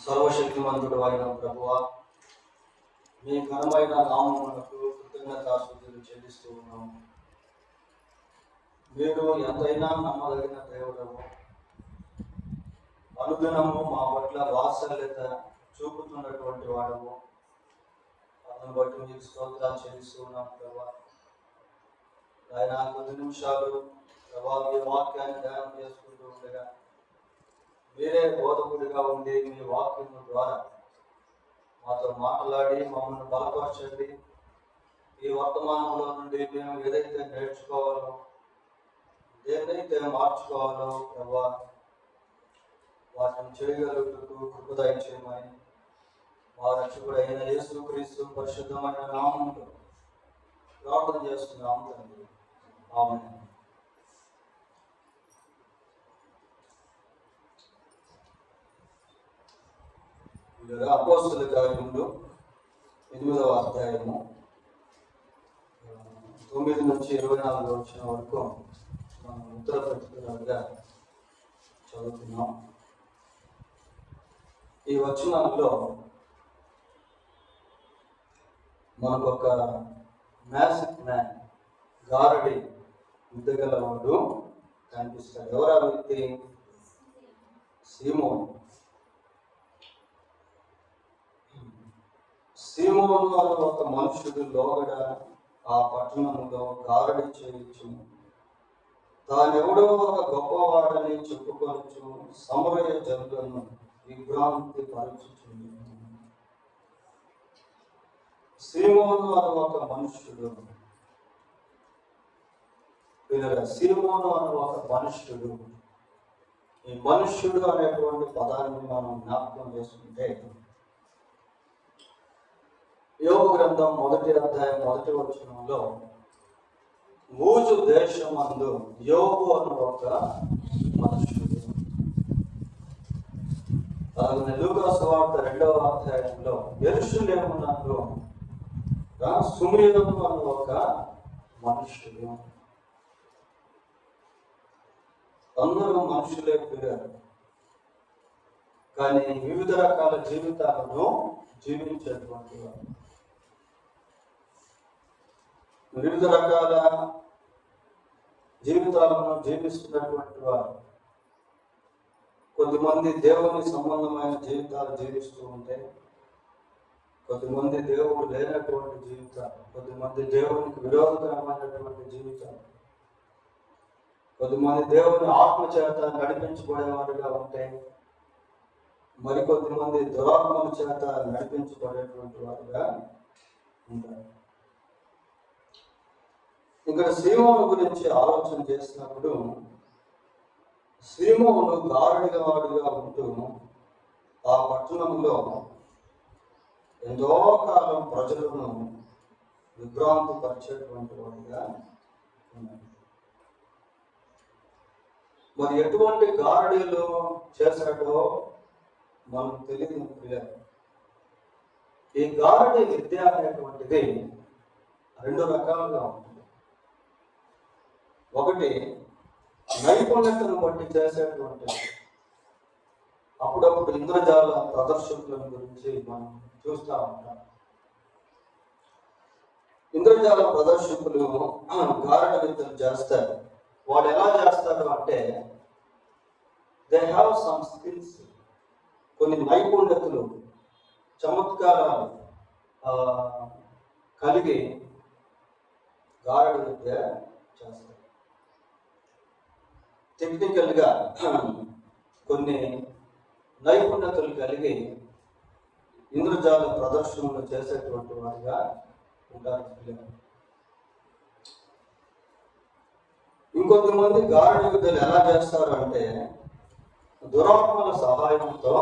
సర్వశక్తిమంతుడు అయిన ప్రభువా, మీ ఘనమైన నామమునకు కృతజ్ఞతాస్తుతులు చెల్లిస్తూ ఉన్నాము. మీరు ఎంతైనా నమ్మదగిన దేవుడము, అనుదినము మా పట్ల వాత్సల్యత చూపుతున్నటువంటి వాడము. అందును బట్టి మీకు స్తోత్రాలు చెల్లిస్తూ ఉన్నాం ప్రభా. ఆయన కొద్ది నిమిషాలు ప్రభా మీ వాక్యాన్ని ధ్యానం చేసుకుంటూ ఉండగా మీరే బోధకుడిగా ఉండి మీ వాక్యం ద్వారా మాతో మాట్లాడి మమ్మల్ని బలపరచండి. ఈ వర్తమానంలో నుండి మేము ఏదైతే నేర్చుకోవాలో, ఏదైతే మార్చుకోవాలో ప్రభా వాటిని చేయగలుగుటకు కృపదయ చేయమని మా రక్షకుడు అయిన యేసుక్రీస్తు పరిశుద్ధమైన నామములో ప్రార్థన చేస్తున్నాము తండ్రి. ఆమేన్. అపోస్తలుల కార్యములు 8వ అధ్యాయము 9 నుంచి 24 వచ్చిన వరకు మనం ఉత్తర ప్రతిగా చదువుతున్నాం. ఈ వచనాల్లో మనకు ఒక మ్యాజిక్ మ్యాన్, గారడి విద్దగలవాడు కనిపిస్తాడు. ఎవరా వ్యక్తి? సీమోను. సీమోను అనే ఒక మనుషుడు లోగడ ఆ పట్టణంలో గారడి చేయొచ్చు, తానెవడో ఒక గొప్పవాడని చెప్పుకొనొచ్చు సమరయ జనులను విభ్రాంతి పరచుచుంది. సీమోను అనే ఒక మనుష్యుడు, సీమోను అనే ఒక మనుష్యుడు. ఈ మనుష్యుడు అనేటువంటి పదాన్ని మనం జ్ఞాపకం చేసుకుంటే యోబు గ్రంథం 1వ అధ్యాయం 1వ వచనంలో ఊజు దేశమందు యోబు అనే ఒక మనుష్యుడు, అలాగే లూకా సువార్త 2వ అధ్యాయంలో యెరూషలేమునందు సుమయోను అనే ఒక మనుష్యుడు. అందరూ మనుషులే పెరిగారు, కానీ వివిధ రకాల జీవితాలను జీవించేటువంటి వారు, వివిధ రకాల జీవితాలను జీవిస్తున్నటువంటి వారు. కొద్దిమంది దేవుని సంబంధమైన జీవితాలు జీవిస్తూ ఉంటే, కొద్దిమంది దేవుడు లేనటువంటి జీవితాలు, కొద్దిమంది దేవునికి విరోధకరమైనటువంటి జీవితాలు, కొద్దిమంది దేవుని ఆత్మచేత నడిపించబడేవారుగా ఉంటే, మరికొద్దిమంది దురాత్మల చేత నడిపించబడేటువంటి వారుగా ఉంటారు. ఇక్కడ సీమోను గురించి ఆలోచన చేసినప్పుడు, సీమోను గారడిగా వాడిగా ఉంటూ ఆ పట్టణంలో ఎంతో కాలం ప్రజలను విభ్రాంతి పరిచేటువంటి వాడిగా ఉన్నాడు. మరి ఎటువంటి గారడీలు చేశాడో మనకు తెలియదు. ఈ గారడీ విద్య అనేటువంటిది 2 రకాలుగా ఉంటుంది. ఒకటి నైపుణ్యతను బట్టి చేసేటువంటిది. అప్పుడప్పుడు ఇంద్రజాల ప్రదర్శకుల గురించి మనం చూస్తూ ఉంటాం. ఇంద్రజాల ప్రదర్శకులు గారడి విద్యలు చేస్తారు. వాళ్ళు ఎలా చేస్తారు అంటే, దే హ్యావ్ సమ్ స్కిల్స్, కొన్ని నైపుణ్యతలు, చమత్కారాలు కలిగి గారడి విద్య చేస్తారు. టెక్నికల్గా కొన్ని నైపుణ్యతలు కలిగి ఇంద్రజాల ప్రదర్శనలు చేసేటువంటి వారిగా ఉంటారు. ఇంకొంతమంది గారడి విద్యలు ఎలా చేస్తారు అంటే, దురాత్మల సహాయంతో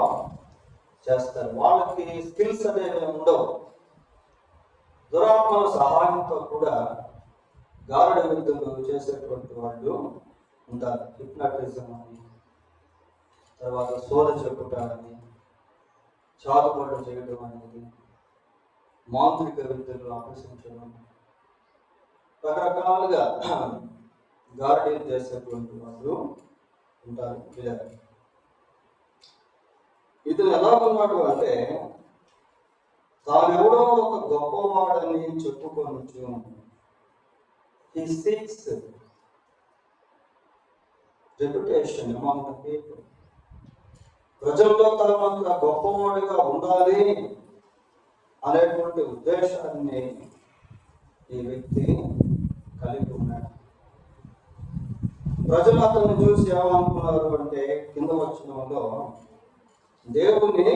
చేస్తారు. వాళ్ళకి స్కిల్స్ అనేవి ఉండవు. దురాత్మల సహాయంతో కూడా గారడి విద్యలు చేసేటువంటి వాళ్ళు ఉంటారు. హిప్నాటిజం అని, తర్వాత సోద చెప్పుట అని, చాటుబాటు చేయడం అనేది, మాంత్రిక విద్యలు అభ్యసించడం, రకరకాలుగా గారడీలు చేసేటువంటి వాళ్ళు ఉంటారు. ఇతను ఎలా ఉన్నాడు అంటే తానెవడో ఒక గొప్పవాడని చెప్పుకొనొచ్చు. He seeks reputation among the people. ప్రజల్లో తాను ఒక గొప్పవాడిగా ఉండాలి అనేటువంటి ఉద్దేశాన్ని ఈ వ్యక్తి కలిగి ఉన్నాడు. ప్రజలు అతన్ని చూసి ఏమనుకున్నారు అంటే కింద వచనంలో దేవుని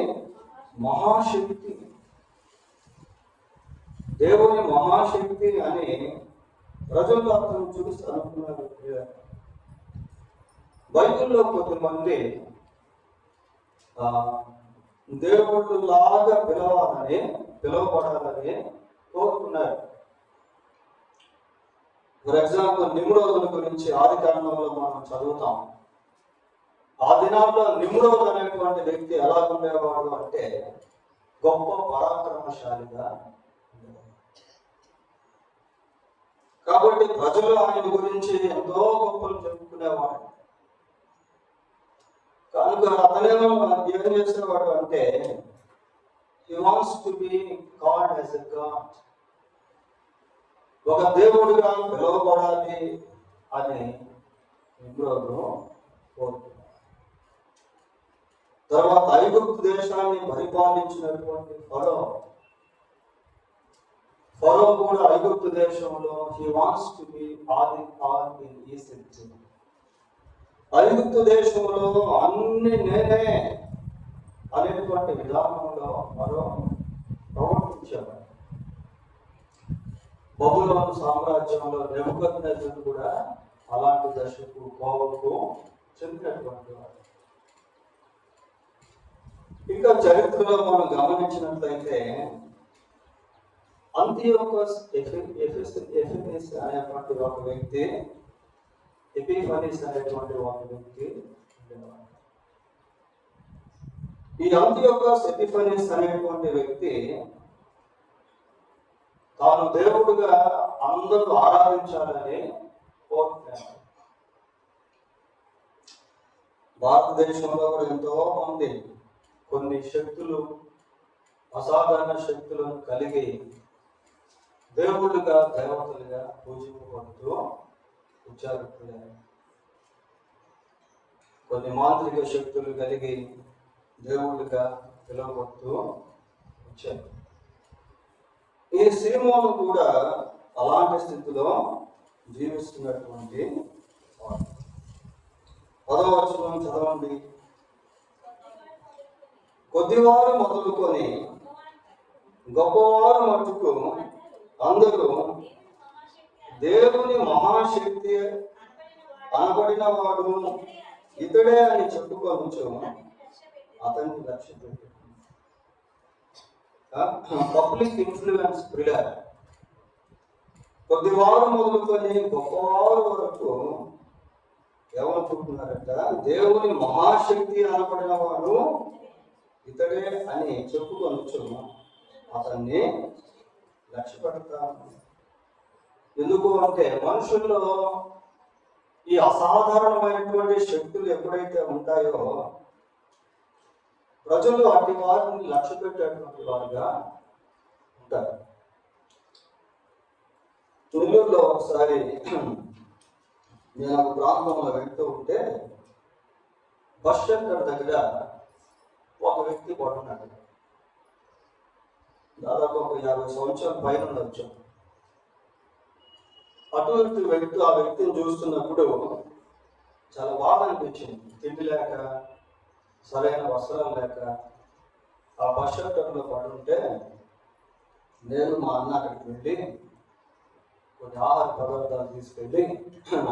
మహాశక్తి అని ప్రజలు అతను చూసి అనుకున్నారు. బైబిల్లో కొంతమంది దేవుడు లాగా పిలవబడాలని కోరుకున్నారు. ఫర్ ఎగ్జాంపుల్ నిమ్రోదుల గురించి ఆది కాండంలో మనం చదువుతాం. ఆ దినాల్లో నిమ్రోద్ అనేటువంటి వ్యక్తి ఎలా ఉండేవాడు అంటే గొప్ప పరాక్రమశాలిగా. కాబట్టి ప్రజలు ఆయన గురించి ఎంతో గొప్పలు చెప్పుకునేవాడు. కనుక అతనేమో ఏం చేసేవాడు అంటే he wants to be called as a God. ఒక దేవుడిగా పిలువబడాలి అని నిమ్రోదు కోరుకున్నాడు. తర్వాత ఐగుప్తు దేశాన్ని పరిపాలించినటువంటి ఫరో కూడా ఐగుప్తు దేశంలో he wants to be all in Egypt. ఐగుప్తు దేశంలో అన్ని నేనే అనేటువంటి విధానంలో ఫరో ప్రవర్తించాడు. బబులోను సామ్రాజ్యంలో నెబుకద్నెజరు కూడా అలాంటి దశకు కోవకు చెందినటువంటి వాడు. ఇంకా చరిత్రలో మనం గమనించినట్లయితే అంతియోకస్ ఎపిఫనీస్ అనేటువంటి ఒక వ్యక్తి ఈ అంతియోకస్ ఎపిఫనీస్ అనేటువంటి వ్యక్తి తాను దేవుడుగా అందరూ ఆరాధించాలని కోరుకున్నాడు. భారతదేశంలో కూడా ఎంతో మంది కొన్ని శక్తులు, అసాధారణ శక్తులను కలిగి దేవుళ్ళుగా దేవతలుగా పూజింపబడుతూ వచ్చారు. కొన్ని మాంత్రిక శక్తులు కలిగి దేవుళ్ళుగా పిలువబడుతూ వచ్చారు. ఈ సీమోను కూడా అలాంటి స్థితిలో జీవిస్తున్నటువంటి 10వ వచనం చదవండి. కొద్దివారు మొదలుకొని గొప్పవారు మట్టుకు అందరూ దేవుని మహాశక్తి అనబడిన వాడు ఇతడే అని చెప్పుకోవచ్చు అతన్ని లక్ష్య పెట్టు. Public influence ప్రిడర్. కొద్దివారు మొదలుకొని గొప్పవారు వరకు ఏమనుకుంటున్నారంట, దేవుని మహాశక్తి అనబడిన వాడు ఇతడే అని చెప్పుకొనొచ్చు అతన్ని లక్ష్య పెడతాను. ఎందుకు అంటే మనుషుల్లో ఈ అసాధారణమైనటువంటి శక్తులు ఎప్పుడైతే ఉంటాయో ప్రజలు అట్టి వారిని లక్ష్య పెట్టేటువంటి వారుగా ఉంటారు. నెల్లూరులో ఒకసారి నేను ఒక ప్రాంతంలో వెళ్తూ ఉంటే బస్ షెల్టర్ దగ్గర ఒక వ్యక్తి పడున్నాడు. దాదాపు ఒక 50 సంవత్సరాల పైన ఉండొచ్చు. అటు ఇటు వెళ్తూ ఆ వ్యక్తిని చూస్తున్నప్పుడు చాలా బాధ అనిపించింది. తిండి లేక, సరైన వస్త్రాలు లేక ఆ బస్ షెల్టర్లో పడుంటే నేను మా అన్న అక్కడికి వెళ్ళి కొన్ని ఆహార పదార్థాలు తీసుకెళ్ళి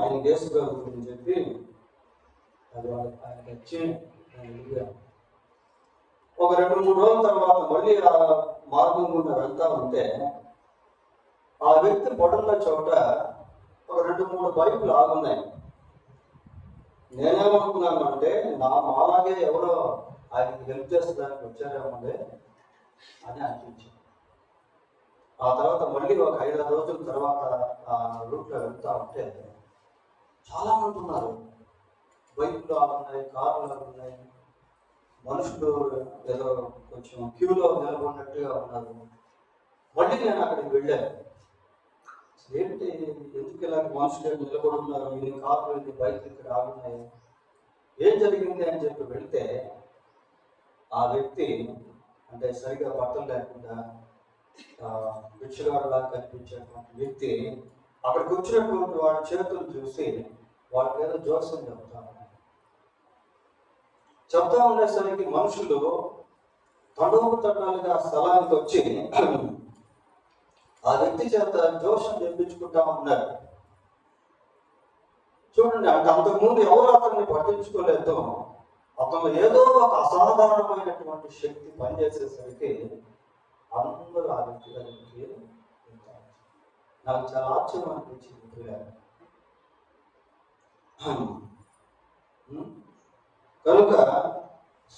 ఆయన వేసుకోగలుగుతుందని చెప్పి అది ఆయన వచ్చి ఒక 2-3 రోజుల తర్వాత మళ్ళీ ఆ మార్గం గుండా వెళ్తా ఉంటే ఆ వ్యక్తి పడున్న చోట ఒక 2-3 బైకులు ఆగున్నాయి. నేనేమనుకున్నాను అంటే మాలాగే ఎవరో ఆయనకి హెల్ప్ చేసేదానికి వచ్చారేమంటే అని అనిపించింది. ఆ తర్వాత మళ్ళీ ఒక 5-6 రోజుల తర్వాత ఆ రూట్లో వెళ్తా ఉంటే చాలా మంది ఉన్నారు. బైకులు ఆగున్నాయి, కార్లు ఆగున్నాయి. మనుషులు ఏదో కొంచెం క్యూలో నిలబడినట్టుగా ఉన్నారు. మళ్ళీ నేను అక్కడికి వెళ్ళాను. ఏంటి, ఎందుకు ఇలా మనుషులు నిలబడి ఉన్నారు, ఇన్ని కార్లు ఇన్ని బైక్లు ఇక్కడ ఆగున్నాయి, ఏం జరిగింది అని చెప్పి వెళితే ఆ వ్యక్తి అంటే సరిగా బట్టలు లేకుండా భిక్షగాడులా కనిపించేటువంటి వ్యక్తి అక్కడికి వచ్చినటువంటి వాడి చేతులు చూసి వాళ్ళ మీద జోస్యం చెప్తా ఉండేసరికి మనుషులు తండోపతండాలుగా స్థలానికి వచ్చి ఆ వ్యక్తి చేత జోషం చెప్పించుకుంటా ఉన్నారు. చూడండి, అంటే అంతకుముందు ఎవరు అతన్ని పట్టించుకోలేదు. అతను ఏదో ఒక అసాధారణమైనటువంటి శక్తి పనిచేసేసరికి అందరూ ఆ వ్యక్తి దగ్గరికి నాకు చాలా ఆశ్చర్యం అనిపించింది. కనుక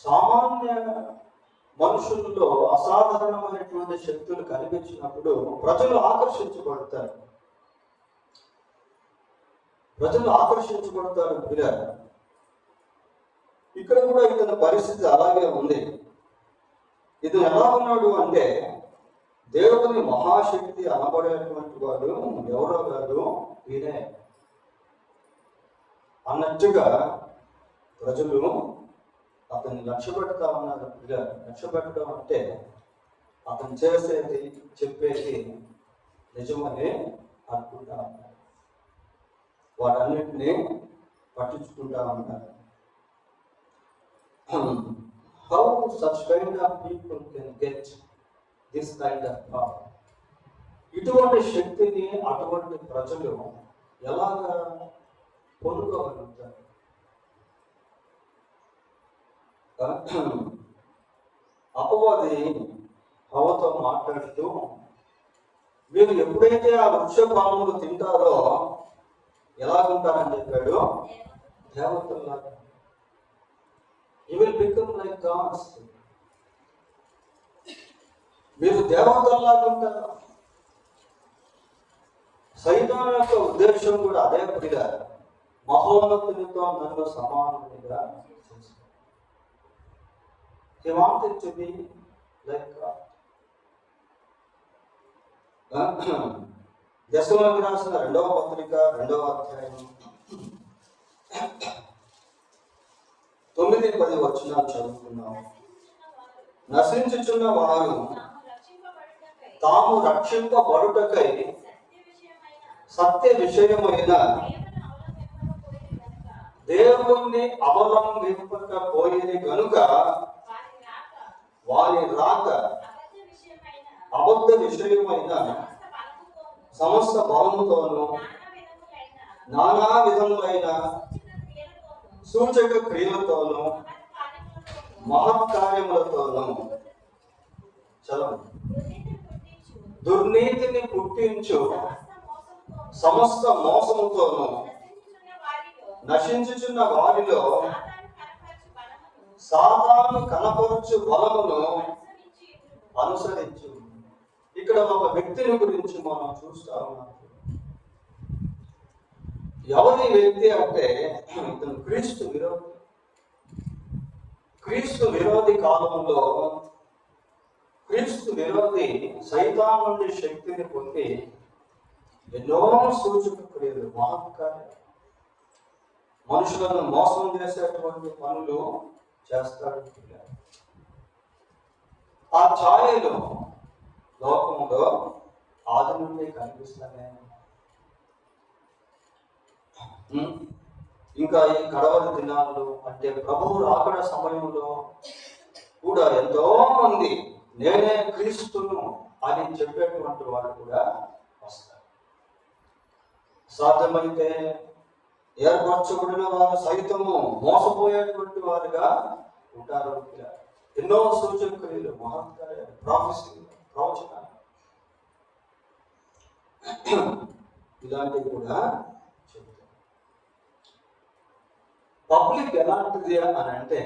సామాన్య మనుషుల్లో అసాధారణమైనటువంటి శక్తులు కనిపించినప్పుడు ప్రజలు ఆకర్షించబడతారు. ఇక్కడ కూడా ఇతని పరిస్థితి అలాగే ఉంది. ఇది ఎలా ఉన్నాడు అంటే, దేవుని మహాశక్తి అనబడేటువంటి వాడు ఎవరో కాదు ఈయనే అన్నట్టుగా ప్రజలు అతన్ని లక్ష్య పెడతా ఉన్నారు. లక్ష్య పెట్టడం అంటే అతను చేసేది చెప్పేది నిజమని అనుకుంటా ఉన్నారు. వాటన్నిటినీ పట్టించుకుంటా ఉన్నారు. How such kind of people can get this kind of power? ఇటువంటి శక్తిని అటువంటి ప్రజలు ఎలాగా పొందుకోగలుగుతారు? అపవాది హవ్వతో మాట్లాడుతూ, మీరు ఎప్పుడైతే ఆ వృక్ష ఫలములు తింటారో ఎలాగుంటారని చెప్పాడు, దేవతల్లాగా. You will become like gods. మీరు దేవతల్లాగా ఉంటారు. సైతాను యొక్క ఉద్దేశం కూడా అదే పడిగా, మహోన్నతునితో నన్ను సమానునిగా చేశాడు. He wanted to be like God. దశలోకి రాసిన 2వ పత్రిక 2వ అధ్యాయం 9-10 వచనాలు చదువుకున్నాం. నశించుచున్న వారు తాము రక్షింపబడుటకై సత్య విషయమైన దేవుణ్ణి అవలంబింపకపోయేది గనుక వారి రాక అబద్ధ విషయమైన సమస్త బలముతోనూ నానా విధములైన సూచక క్రియలతోనూ మహత్కార్యములతోనూ దుర్నీతిని పుట్టించు సమస్త మోసముతోనూ నశించుచున్న వారిలో సాతాను కనపరచు బలమును అనుసరించు. ఇక్కడ ఒక వ్యక్తిని గురించి మనం చూస్తా ఉన్నాం. ఎవరి వ్యక్తి అంటే ఇతను క్రీస్తు విరోధి కాలంలో క్రీస్తు విరోధి సైతాను నుండి శక్తిని పొంది ఎన్నో సూచక క్రియలు, మహత్కార్యాలు, మనుషులను మోసం చేసేటువంటి పనులు చేస్తాడు. ఆ ఛాయలు లోకంలో ఆది నుండి కనిపిస్తానే. ఇంకా ఈ కడవరి దినాలు అంటే ప్రభువు రాకడ సమయంలో కూడా ఎంతో మంది నేనే క్రీస్తును అని చెప్పేటువంటి వాళ్ళు కూడా వస్తారు. సాధ్యమైతే ఏర్పరచబడిన వారు సైతము మోసపోయేటువంటి వారుగా ఉంటారు. ఎన్నో సూచక్రియలు, మహత్కార్యాలు, ప్రవచనాలు ఇలాంటివి కూడా చెబుతారు. పబ్లిక్ ఎలాంటిది అని అంటే,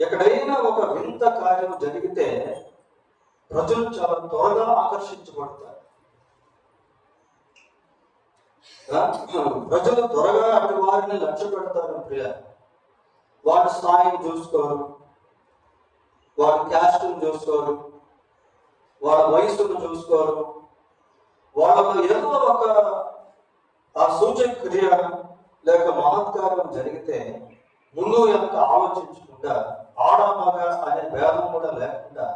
ఎక్కడైనా ఒక వింత కార్యం జరిగితే ప్రజలు చాలా త్వరగా ఆకర్షించబడతారు. ప్రజలు త్వరగా అటు వారిని లక్ష్య పెడతారు. వాడి స్థాయిని చూసుకోరు, వాడి క్యాస్ట్ని చూసుకోరు, వాళ్ళ వయసును చూసుకోరు. వాళ్ళలో ఏదో ఒక ఆ సూచక క్రియ లేక మహత్కారం జరిగితే ముందు వెనక ఆలోచించకుండా, ఆడ మగ అనే భేదం కూడా లేకుండా,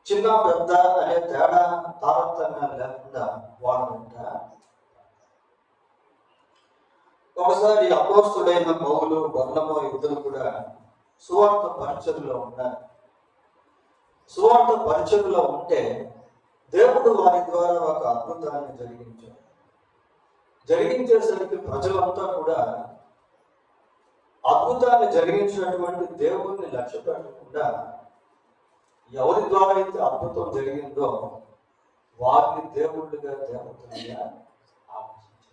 చిన్న పెద్ద అనే తేడా తారతమ్యం లేకుండా వాళ్ళంట. ఒకసారి అపోస్తుడైన పౌలు, బర్నబా ఇద్దరు కూడా సువార్త పరిచర్యలో ఉన్నారు. సువార్త పరిచర్యలో ఉంటే దేవుడు వారి ద్వారా ఒక అద్భుతాన్ని జరిగించేసరికి ప్రజలంతా కూడా అద్భుతాన్ని జరిగించినటువంటి దేవుణ్ణి లక్ష్య పెట్టకుండా ఎవరి ద్వారా అయితే అద్భుతం జరిగిందో వారిని దేవుళ్ళుగా దేవతలుగా ఆలోచించారు.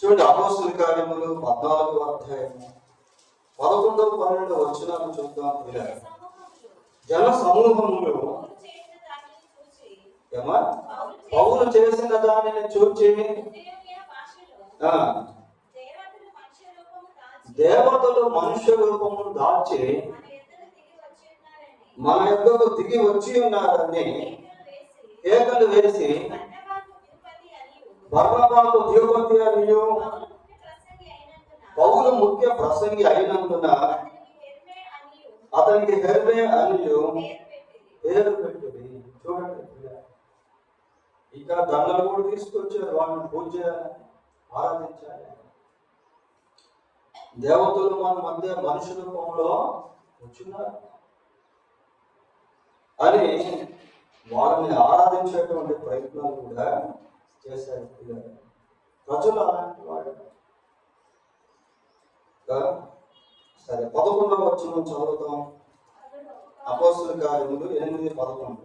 చూడండి, అపోస్తుల కార్యములు 14వ అధ్యాయము 11, 12 వచనాలు చూద్దాం. జన సమూహములు పౌలు చేసిన దానిని చూచి దేవతలు మనుష్య రూపము దాల్చి మన యొద్దకు దిగి వచ్చి ఉన్నారని కేకలు వేసి బర్నబాకు ద్యోపతి అనియు పౌలు ముఖ్య ప్రసంగి అయినందున అతనికి హెర్మే అనియు పేరు పెట్టింది. చూడండి, ఇంకా దండలు కూడా తీసుకొచ్చారు. వాళ్ళని పూజ చేయాలి, ఆరాధించాలి. దేవతలు మన మధ్య మనుషుల రూపంలో వచ్చినారు అని వాళ్ళని ఆరాధించేటువంటి ప్రయత్నాలు కూడా చేశారు ప్రజలు. అలాంటి వాడు. సరే, 11వ వచనం చదువుతాం. అపోస్తుల కార్యములు 8:11.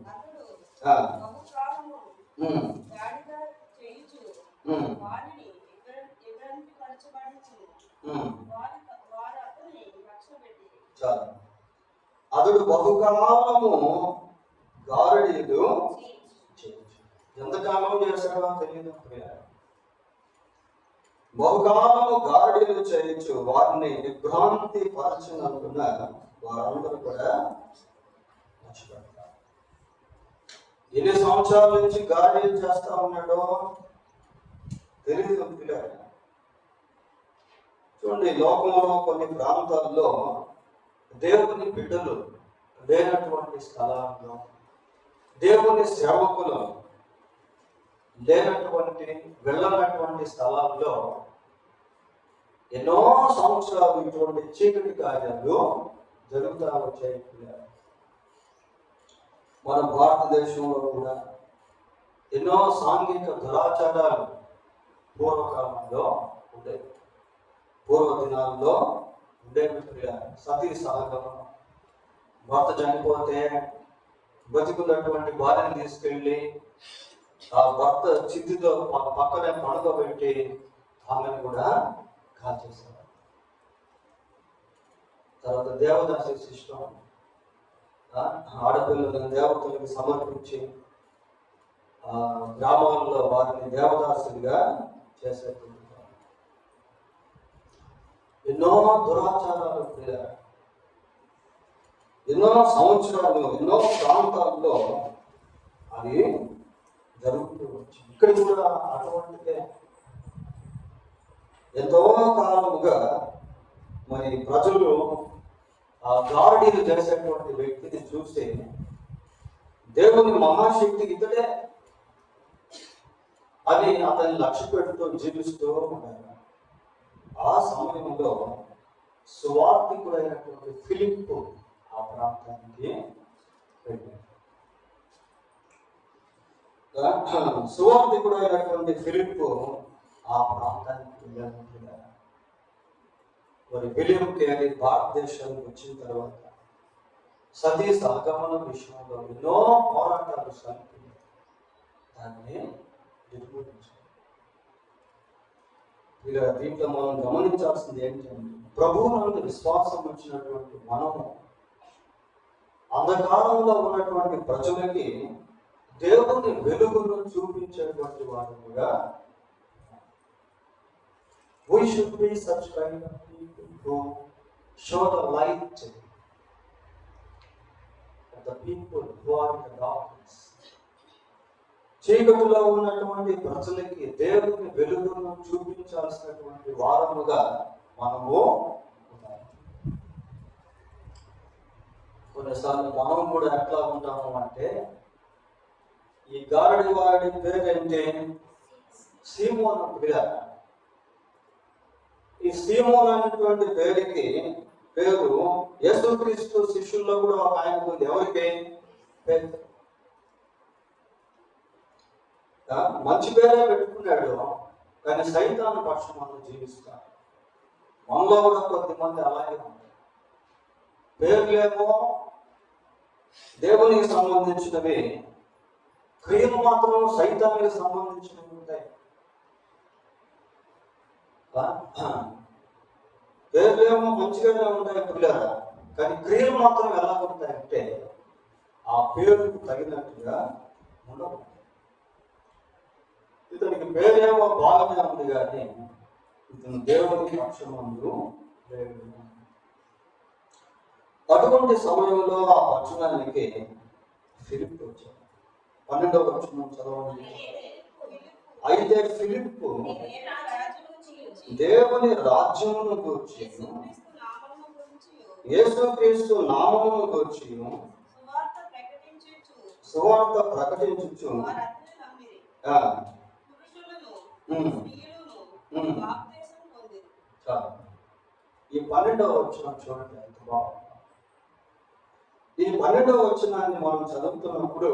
చాలు. అతడు బహుకాలము గారడీలు ఎంతకాలం చేశాడో తెలియదు. బహుకాలము గారడీలు చేయొచ్చు వారిని విభ్రాంతి పరచినందున వారందరూ కూడా ఎన్ని సంవత్సరాల నుంచి గారడీలు చేస్తా ఉన్నాడో తెలియదు. చూడండి, లోకంలో కొన్ని ప్రాంతాల్లో దేవుని బిడ్డలు లేనటువంటి స్థలాల్లో, దేవుని సేవకులు లేనటువంటి వెళ్ళనటువంటి స్థలాల్లో ఎన్నో సంవత్సరాలు ఇటువంటి చీకటి కార్యాలు జరుగుతూ వచ్చాయి. మన భారతదేశంలో కూడా ఎన్నో సాంఘిక దురాచారాలు పూర్వకాలంలో ఉండేవి. పూర్వ దినాల్లో ఉండేవి. సతీ సహగమనం, భర్త చనిపోతే బతికున్నటువంటి భార్యను తీసుకెళ్ళి ఆ భర్త చిత్తుతో పక్కనే పడుకోబెట్టి ఆమెను కూడా కాల్చేశారు. తర్వాత దేవదాసి సిస్టం, ఆడపిల్లలను దేవతలకు సమర్పించి గ్రామాల్లో వారిని దేవదాసులుగా చేసేటువంటి ఎన్నో దురాచారాలు, ఎన్నో సంవత్సరాలు, ఎన్నో ప్రాంతాల్లో అది జరుగుతూ వచ్చింది. ఇక్కడ కూడా అటువంటిదే. ఎంతో కాలముగా మరి ప్రజలు ఆ గారడీలు చేసేటువంటి వ్యక్తిని చూసి దేవుని మహాశక్తి ఇతడే అని అతన్ని లక్ష్య పెడుతూ జీవిస్తూ ఉన్నారు. ఆ సమయంలో సువార్తికుడైనటువంటి ఫిలిప్పు ఆ ప్రాంతానికి వెళ్ళాడు. సువార్తికుడైనటువంటి ఫిలిప్పు ఆ ప్రాంతానికి వెళ్ళాడు. మరి విలియం కేరీ భారతదేశానికి వచ్చిన తర్వాత సతీ సహగమన విషయంలో ఎన్నో పోరాటాలు సాగి దాన్ని నిర్మూలించారు. ఇక దీంట్లో మనం గమనించాల్సింది ఏంటంటే, ప్రభువునందు విశ్వాసం వచ్చినటువంటి మనము అంధకారంలో ఉన్నటువంటి ప్రజలకి దేవుని వెలుగును చూపించేటువంటి వారుగా we should be such kind of people who show the light the people who are in the darkness. చీకటిలో ఉన్నటువంటి ప్రజలకి దేవుని వెలుగును చూపించాల్సినటువంటి వారముగా మనము ఉండాలి. కొన్నిసార్లు మనం కూడా ఎట్లా ఉంటాము అంటే, ఈ గారడి వాడి పేరేంటి? సీమోను పేరు. ఈ సీమోన్ అనేటువంటి పేరు యేసుక్రీస్తు శిష్యుల్లో కూడా ఒక ఆయనకు ఉంది. ఎవరికి? పేతురు. మంచి పేరే పెట్టుకున్నాడు, కానీ సైతాను పక్షం మనం జీవిస్తాడు. మనలో కూడా కొద్దిమంది అలాగే ఉంటారు. పేర్లేమో దేవునికి సంబంధించినవి, క్రియలు మాత్రం సైతానికి సంబంధించినవి ఉంటాయి. పేర్లేమో మంచిగానే ఉంటాయి పిల్లలు, కానీ క్రియలు మాత్రం ఎలా ఉంటాయంటే ఆ పేరుకు తగినట్టుగా ఉండవు. ఇతనికి పేరేమో బాగానే ఉంది, కానీ ఇతను దేవుని పక్షమందు లేడు. అటువంటి సమయంలో ఆ పట్టణానికి ఫిలిప్పు వచ్చాడు. 12వ వచనం చదవండి. అయితే ఫిలిప్పు దేవుని రాజ్యమును గూర్చి, యేసుక్రీస్తు నామమును గూర్చి సువార్త ప్రకటించుచు ఈ 12వ వచనం చూడండి ఎంత బాగుంది. ఈ 12వ వచనాన్ని మనం చదువుతున్నప్పుడు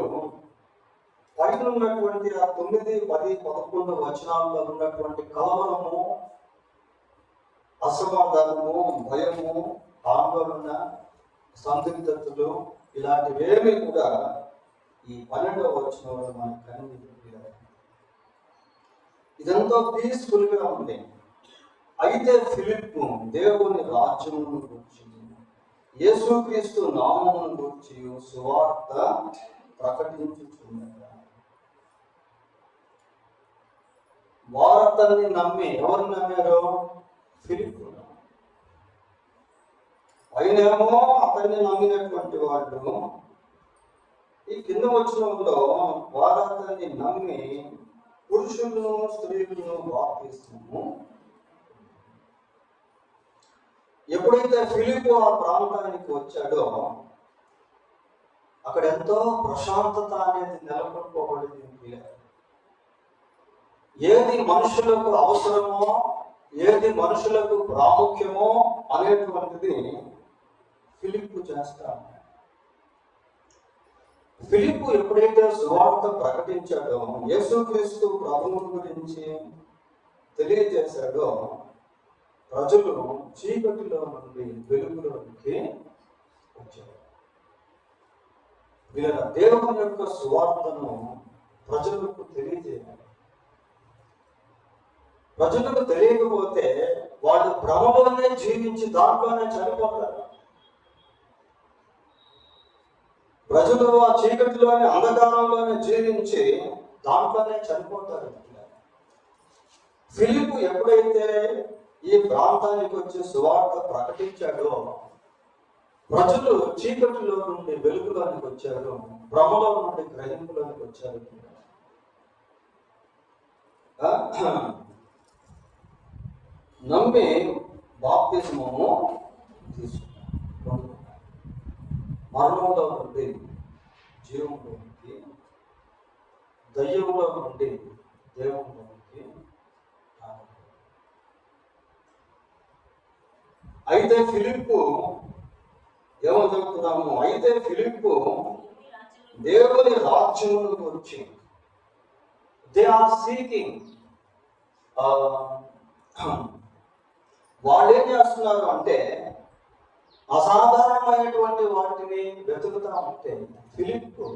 పైన ఉన్నటువంటి ఆ 9, 10, 11 వచనాల్లో ఉన్నటువంటి కలవరము, అసమాధానము, భయము, ఆందోళన, సందిగ్ధతలు ఇలాంటివేమీ కూడా ఈ 12వ వచనంలో మనకు కనిపించలేదు. ఇదంతా పీస్ఫుల్ గా ఉంది. అయితే ఫిలిప్పు దేవుని రాజ్యమును గురించి, యేసుక్రీస్తు నామమును గురించి సువార్త ప్రకటించుచున్నాడు. వార్తని నమ్మి ఎవరు నమ్మారు? ఫిలిప్పు. అయినేమో అతన్ని నమ్మినటువంటి వాళ్ళు ఈ కింద వచనంలో వార్తని నమ్మి పురుషులను స్త్రీలను బాప్తిస్మము. ఎప్పుడైతే ఫిలిప్పు ఆ ప్రాంతానికి వచ్చాడో అక్కడ ఎంతో ప్రశాంతత అనేది నెలకొల్పబడింది. ఏది మనుషులకు అవసరమో, ఏది మనుషులకు ప్రాముఖ్యమో అనేటువంటిది ఫిలిప్పు చేస్తాడు. ఫిలిప్పు ఎప్పుడైతే సువార్త ప్రకటించాడో, యేసుక్రీస్తు ప్రభువుని గురించి తెలియజేశాడో, ప్రజలు చీకటిలో నుండి వెలుగులోనికి వచ్చారు. వీళ్ళ దేవుని యొక్క సువార్తను ప్రజలకు తెలియజేయాలి. ప్రజలకు తెలియకపోతే వాళ్ళు భ్రమలోనే జీవించి దాంట్లోనే చనిపోతారు. ప్రజలు ఆ చీకటిలోనే, అంధకారంలోనే జీవించి దాంట్లోనే చనిపోతారు. ఫిలిప్పు ఎప్పుడైతే ఈ ప్రాంతానికి వచ్చి సువార్త ప్రకటించాడో, ప్రజలు చీకటిలో నుండి వెలుగులోనికి వచ్చారు, భ్రమలో నుండి గ్రహింపులోనికి వచ్చారు. నమ్మి బాప్తిస్మము తీసుకున్నారు. మరణంలో నుండి జీవంలోనికి, దయ్యంలో నుండి దేవునిలోనికి. అయితే ఫిలిప్పు ఏమో చెప్తున్నాము, అయితే ఫిలిప్పు దేవుని రాజ్యమును గురించి, దే ఆర్ సీకింగ్, వాళ్ళు ఏం చేస్తున్నారు అంటే అసాధారణమైనటువంటి వాటిని వెతుకుతా ఉంటే ఫిలిప్పు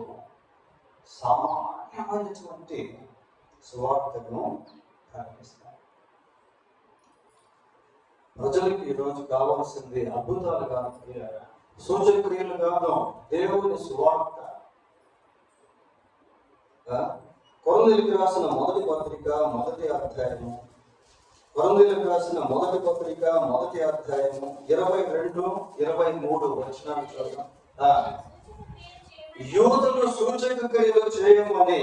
సామాన్యమైనటువంటి సువార్తను ప్రకటిస్తారు. ప్రజలకు ఈరోజు కావాల్సింది అద్భుతాలు కాదు, సూచక్రియలు కాదు, దేవుని సువార్త. కొరింథీయులకు రాసిన మొదటి పత్రిక 1వ అధ్యాయము కొరింథీయులకు రాసిన మొదటి పత్రిక మొదటి అధ్యాయము 22-23 వచనాలు చూద్దాం. యూదులు సూచక క్రియలు చేయమని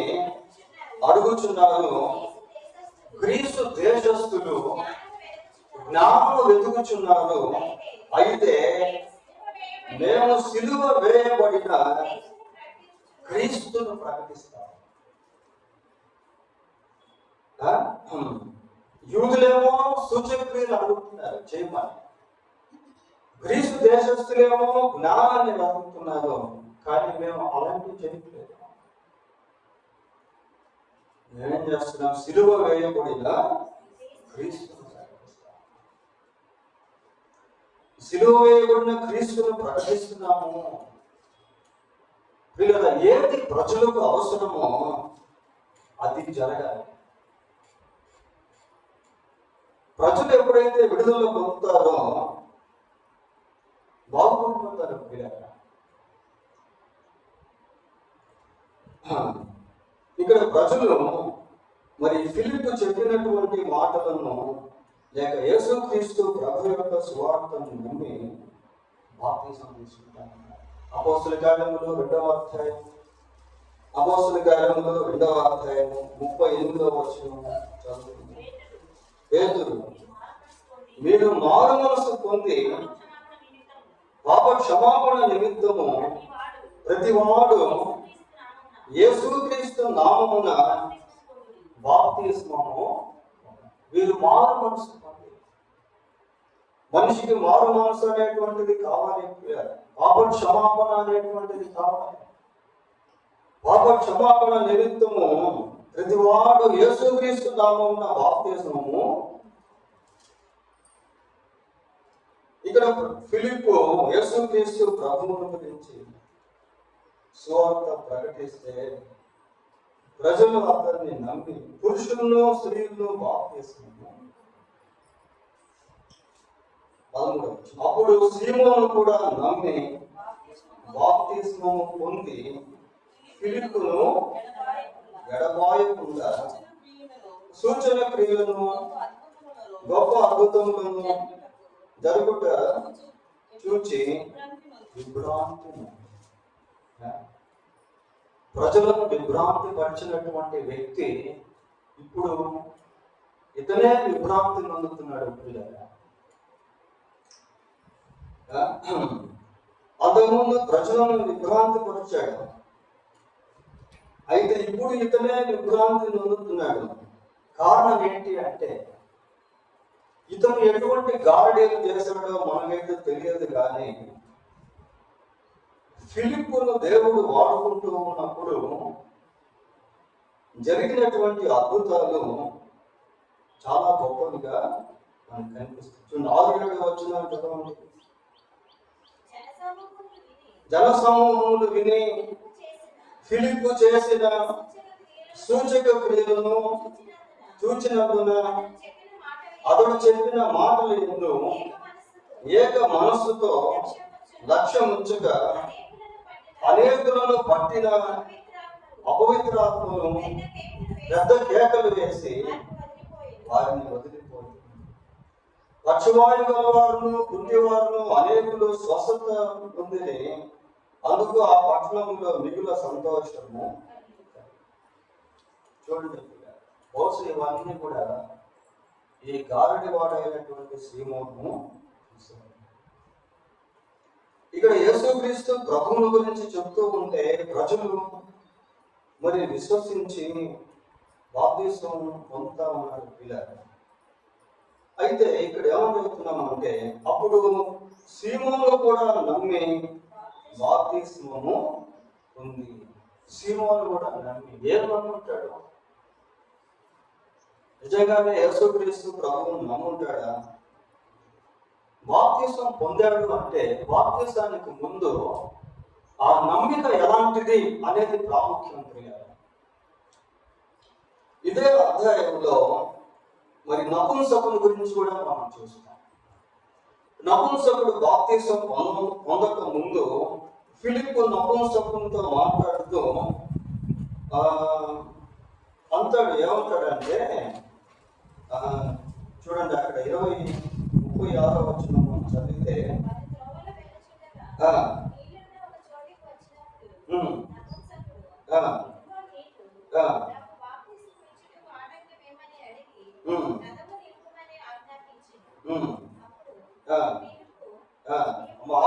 అడుగుచున్నారు, గ్రీసు దేశస్థులు జ్ఞానము వెతుకుచున్నారు. అయితే మేము సిలువ వేయబడిన క్రీస్తును ప్రకటిస్తాము. యూదులేమో సూచక క్రియలు అడుగుతున్నారు చేయమని, గ్రీసు దేశస్తులేమో జ్ఞానాన్ని వెతుకుతున్నారు. కానీ మేము అలాంటివి చేయట్లేదు. మేమేం చేస్తున్నాం? సిలువ వేయబడిన క్రీస్తును ప్రకటిస్తాం. సిలువ వేయబడిన క్రీస్తును ప్రకటిస్తున్నాము. వీళ్ళ ఏది ప్రజలకు అవసరమో అది జరగాలి. ప్రజలు ఎప్పుడైతే విడుదల పొందుతారో బాగుపడిపోతారు. ఇక్కడ ప్రజలు మరి ఫిలిప్పు చెప్పినటువంటి మాటలను లేక యేసుక్రీస్తు ప్రభు యొక్క సువార్తను నమ్మి బాప్తిసం తీసుకుంటారు. అపోస్తల కార్యములు 2వ అధ్యాయం 38వ వచనం చదువుతుంది. పేతురు, మీరు మారు మనసు పొంది పాప క్షమాపణ నిమిత్తము ప్రతివాడు యేసుక్రీస్తు నామమున బాప్తిస్మము. వీరు మారు మనసు పొంది, మనిషికి మారు మనసు అనేటువంటిది కావాలి, పాప క్షమాపణ అనేటువంటిది కావాలి. పాప క్షమాపణ నిమిత్తము ప్రతివాడు యేసుక్రీస్తు నామమున బాప్తిస్మము. ఇక్కడ ఫిలిప్పు యేసుక్రీస్తు ప్రభువును గురించి సువార్త ప్రకటిస్తే ప్రజలు అతన్ని నమ్మి పురుషులను స్త్రీలను బాప్తిస్మము. అప్పుడు సీమోను కూడా నమ్మి బాప్తిస్మము పొంది ఫిలిప్పును ఎడబాయకుండా సూచన క్రియలను గొప్ప అద్భుతములను జరుగుట చూచి విభ్రాంతి, ప్రజలను విభ్రాంతి పరిచినటువంటి వ్యక్తి ఇప్పుడు ఇతనే విభ్రాంతి నొందుతున్నాడు. అంతకుముందు ప్రజలను విభ్రాంతి పరిచాడు, అయితే ఇప్పుడు ఇతనే విభ్రాంతి నొందుతున్నాడు. కారణం ఏంటి అంటే ఇతను ఎటువంటి గారడీలు చేశాడో మనకైతే తెలియదు. కానీ ఫిలిప్పును దేవుడు వాడుకుంటూ ఉన్నప్పుడు జరిగినటువంటి అద్భుతాలు చాలా గొప్పవిగా మనకు కనిపిస్తుంది. 6-7 వచనాలు చదవండి. జనసమూహములు విని ఫిలిప్పు చేసిన సూచక క్రియలను చూచినందున అతడు చెప్పిన మాటలు ఎందు ఏక మనస్సుతో లక్ష్యముంచగా అనేకులను పట్టిన అపవిత్రాత్మలు పెద్ద కేకలు వేసి వారిని వదిలిపోయింది. పక్షవాయు గలవారును కుంటివారును అనేకులు స్వస్థత పొందిని, అందుకు ఆ పట్టణంలో మిగుల సంతోషము. చూడండి, బహుశా ఇవన్నీ కూడా ఈ గారడి వాడైనటువంటి సీమోను. ఇక్కడ యేసుక్రీస్తు ప్రభువుని గురించి చెప్తూ ఉంటే ప్రజలు మరి విశ్వసించి బాప్తిసం పొందుతా ఉన్నారు పిల్లలు. అయితే ఇక్కడ ఏమని చెప్తున్నామంటే అప్పుడు సీమోను కూడా నమ్మి బాప్తిస్మము ఉంది. సీమోను కూడా నమ్మి ఏం నమ్ముంటాడు? నిజంగానే యేసుక్రీస్తు ప్రభువును నమ్ముంటాడా? బాప్తిసం పొందాడు అంటే బాప్తిసానికి ముందు ఆ నమ్మిక ఎలాంటిది అనేది ప్రాముఖ్యం. ఇదే అధ్యాయంలో మరి నపుంసకుని గురించి కూడా మనం చూస్తాం. నపుంసకుడు బాప్తిసం పొందక ముందు ఫిలిప్పు నపుంసకునితో మాట్లాడుతూ అంటాడు, ఏమంటాడంటే చూడండి అక్కడ 36వ వచనం చదివితే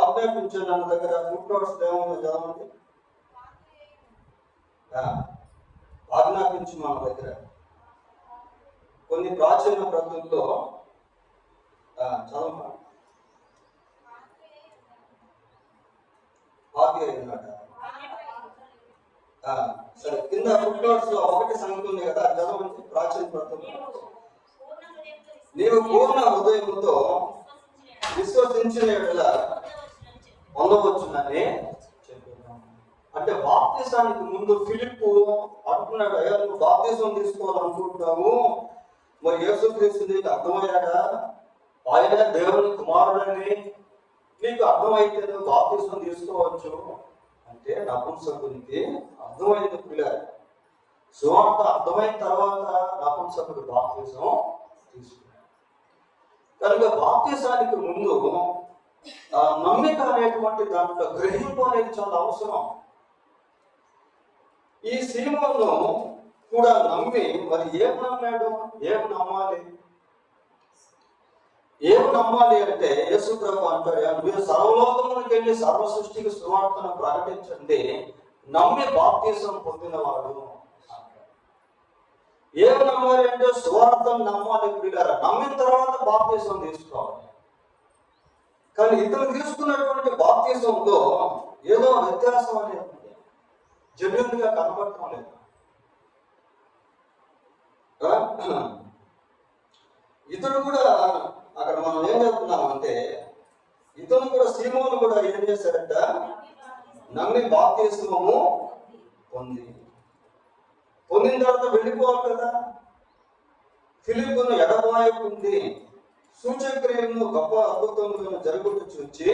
ఆజ్ఞాపించాను అన్న దగ్గర ఫుట్ నోట్స్ ఏముంది చదవండి. ఆజ్ఞాపించు మన దగ్గర కొన్ని ప్రాచీన ప్రతుల్లో చదవ అన్నమాట. సరే, కింద ఫుట్ నోట్స్ లో ఒకటి సంగతి ఉంది కదా, చదవండి. ప్రాచీన ప్రతుల్లో నీవు పూర్ణ హృదయంతో విశ్వసించిన పొందవచ్చునని చెప్పాను. అంటే బాప్తిసానికి ముందు ఫిలిప్పు అంటున్నాడు, అయ్యా నువ్వు బాప్తిసం తీసుకోవాలనుకుంటున్నావు, మరి యేసుక్రీస్తు నీకు అర్థమయ్యాడా, ఆయన దేవుని కుమారుడని నీకు అర్థమైతే నువ్వు బాప్తిసం తీసుకోవచ్చు అంటే నపుంసకునికి అర్థమైంది. పిల్లలు సువార్త అర్థమైన తర్వాత నపుంసకుడు బాప్తిసం తీసుకున్నాడు. కనుక బాప్తిసానికి ముందు నమ్మిక అనేటువంటి దాంట్లో గ్రహింపు అనేది చాలా అవసరం. ఈ సీమోను కూడా నమ్మి మరి ఏం నమ్మాడు, ఏం నమ్మాలి అంటే యేసుప్రభు అంటాడు, మీరు సర్వలోకములకు వెళ్ళి సర్వ సృష్టికి సువార్తను ప్రకటించండి, నమ్మి బాప్తిసం పొందినవాడు. ఏం నమ్మాలి అంటే సువార్తను నమ్మాలి. పిల్లరా నమ్మిన తర్వాత బాప్తిసం తీసుకోవాలి. కానీ ఇతను తీసుకున్నటువంటి బాప్తిసంలో ఏదో వ్యత్యాసం అనేది జెన్యూన్ గా కనబడటం లేదు. ఇతడు కూడా అక్కడ మనం ఏం చెప్తున్నామంటే ఇతను కూడా సీమోను కూడా ఏం చేశాడంట, నమ్మి బాప్తిసము పొందిన తర్వాత వెళ్ళిపోవాలి కదా. ఫిలిప్పును ఎడబాయకుంది సూచక్రియలను గొప్ప అద్భుతములను జరుగుతూ చూచి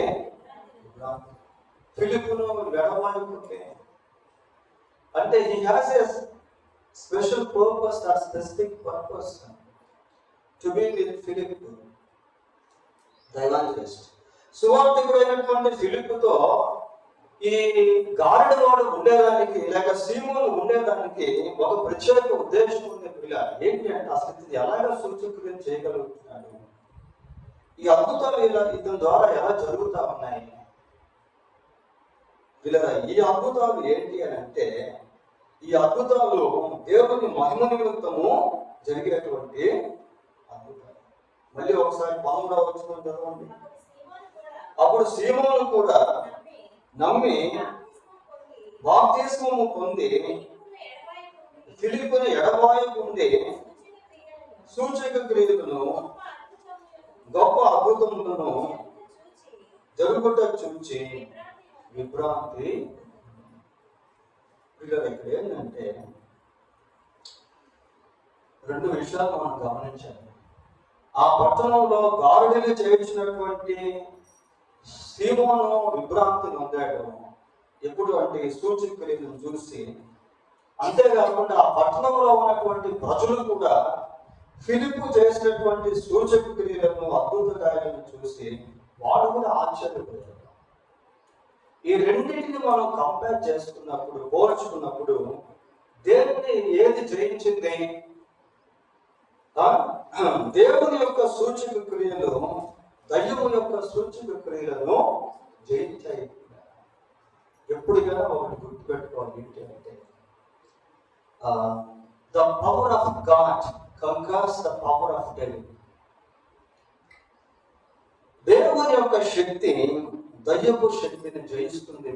ఫిలిప్పును ఎడబాయకుంది అంటే he has a special purpose or specific purpose to be with Philip the evangelist. సువార్తికుడైనటువంటి ఫిలిప్పుతో ఈ గాడిదవాడు ఉండేదానికి లేక సీమోను ఉండేదానికి ఒక ప్రత్యేక ఉద్దేశం ఉంది. పిల్లలు ఏంటి అంటే అసలు ఇది ఎలాగ సూచక్రియం చేయగలుగుతున్నాడు, ఈ అద్భుతాలు ఇతని ద్వారా ఎలా జరుగుతా ఉన్నాయి. పిల్లలు ఈ అద్భుతాలు ఏంటి అని అంటే ఈ అద్భుతాలు దేవుని మహిమ నిమిత్తము జరిగేటువంటి అద్భుతాలు. మళ్ళీ ఒకసారి 11వ వచనం చదవండి. అప్పుడు సీమోను కూడా నమ్మి బాప్తిస్మము పొంది ఫిలిప్పును ఎడబాయకుండి సూచక క్రియలను గొప్ప అద్భుతములను జరుగుట చూచి విభ్రాంతి. పిల్లలు ఇక్కడ ఏంటంటే 2 విషయాలు మనం గమనించాలి. ఆ పట్టణంలో గారుడిని చేయించినటువంటి సీమోను విభ్రాంతి పొందాడు ఎప్పుడు అంటే సూచక క్రియలను చూసి. అంతేకాకుండా ఆ పట్టణంలో ఉన్నటువంటి ప్రజలు కూడా ఫిలిప్పు చేసినటువంటి సూచక క్రియలను అద్భుత కార్యాలను చూసి వాడు కూడా ఆశ్చర్యపోయాడు. ఈ రెండింటిని మనం కంపేర్ చేసుకున్నప్పుడు పోల్చుకున్నప్పుడు దేవుని ఏది జయించింది? దేవుని యొక్క సూచక క్రియలు దయ్యము యొక్క సూచక క్రియలను జయించాయి. ఎప్పుడుకైనా ఒకటి గుర్తుపెట్టుకోవాలి ఏంటి అంటే the power of God conquers the power of devil. దేవుని యొక్క శక్తి దయ్యపు శక్తిని జయిస్తుంది.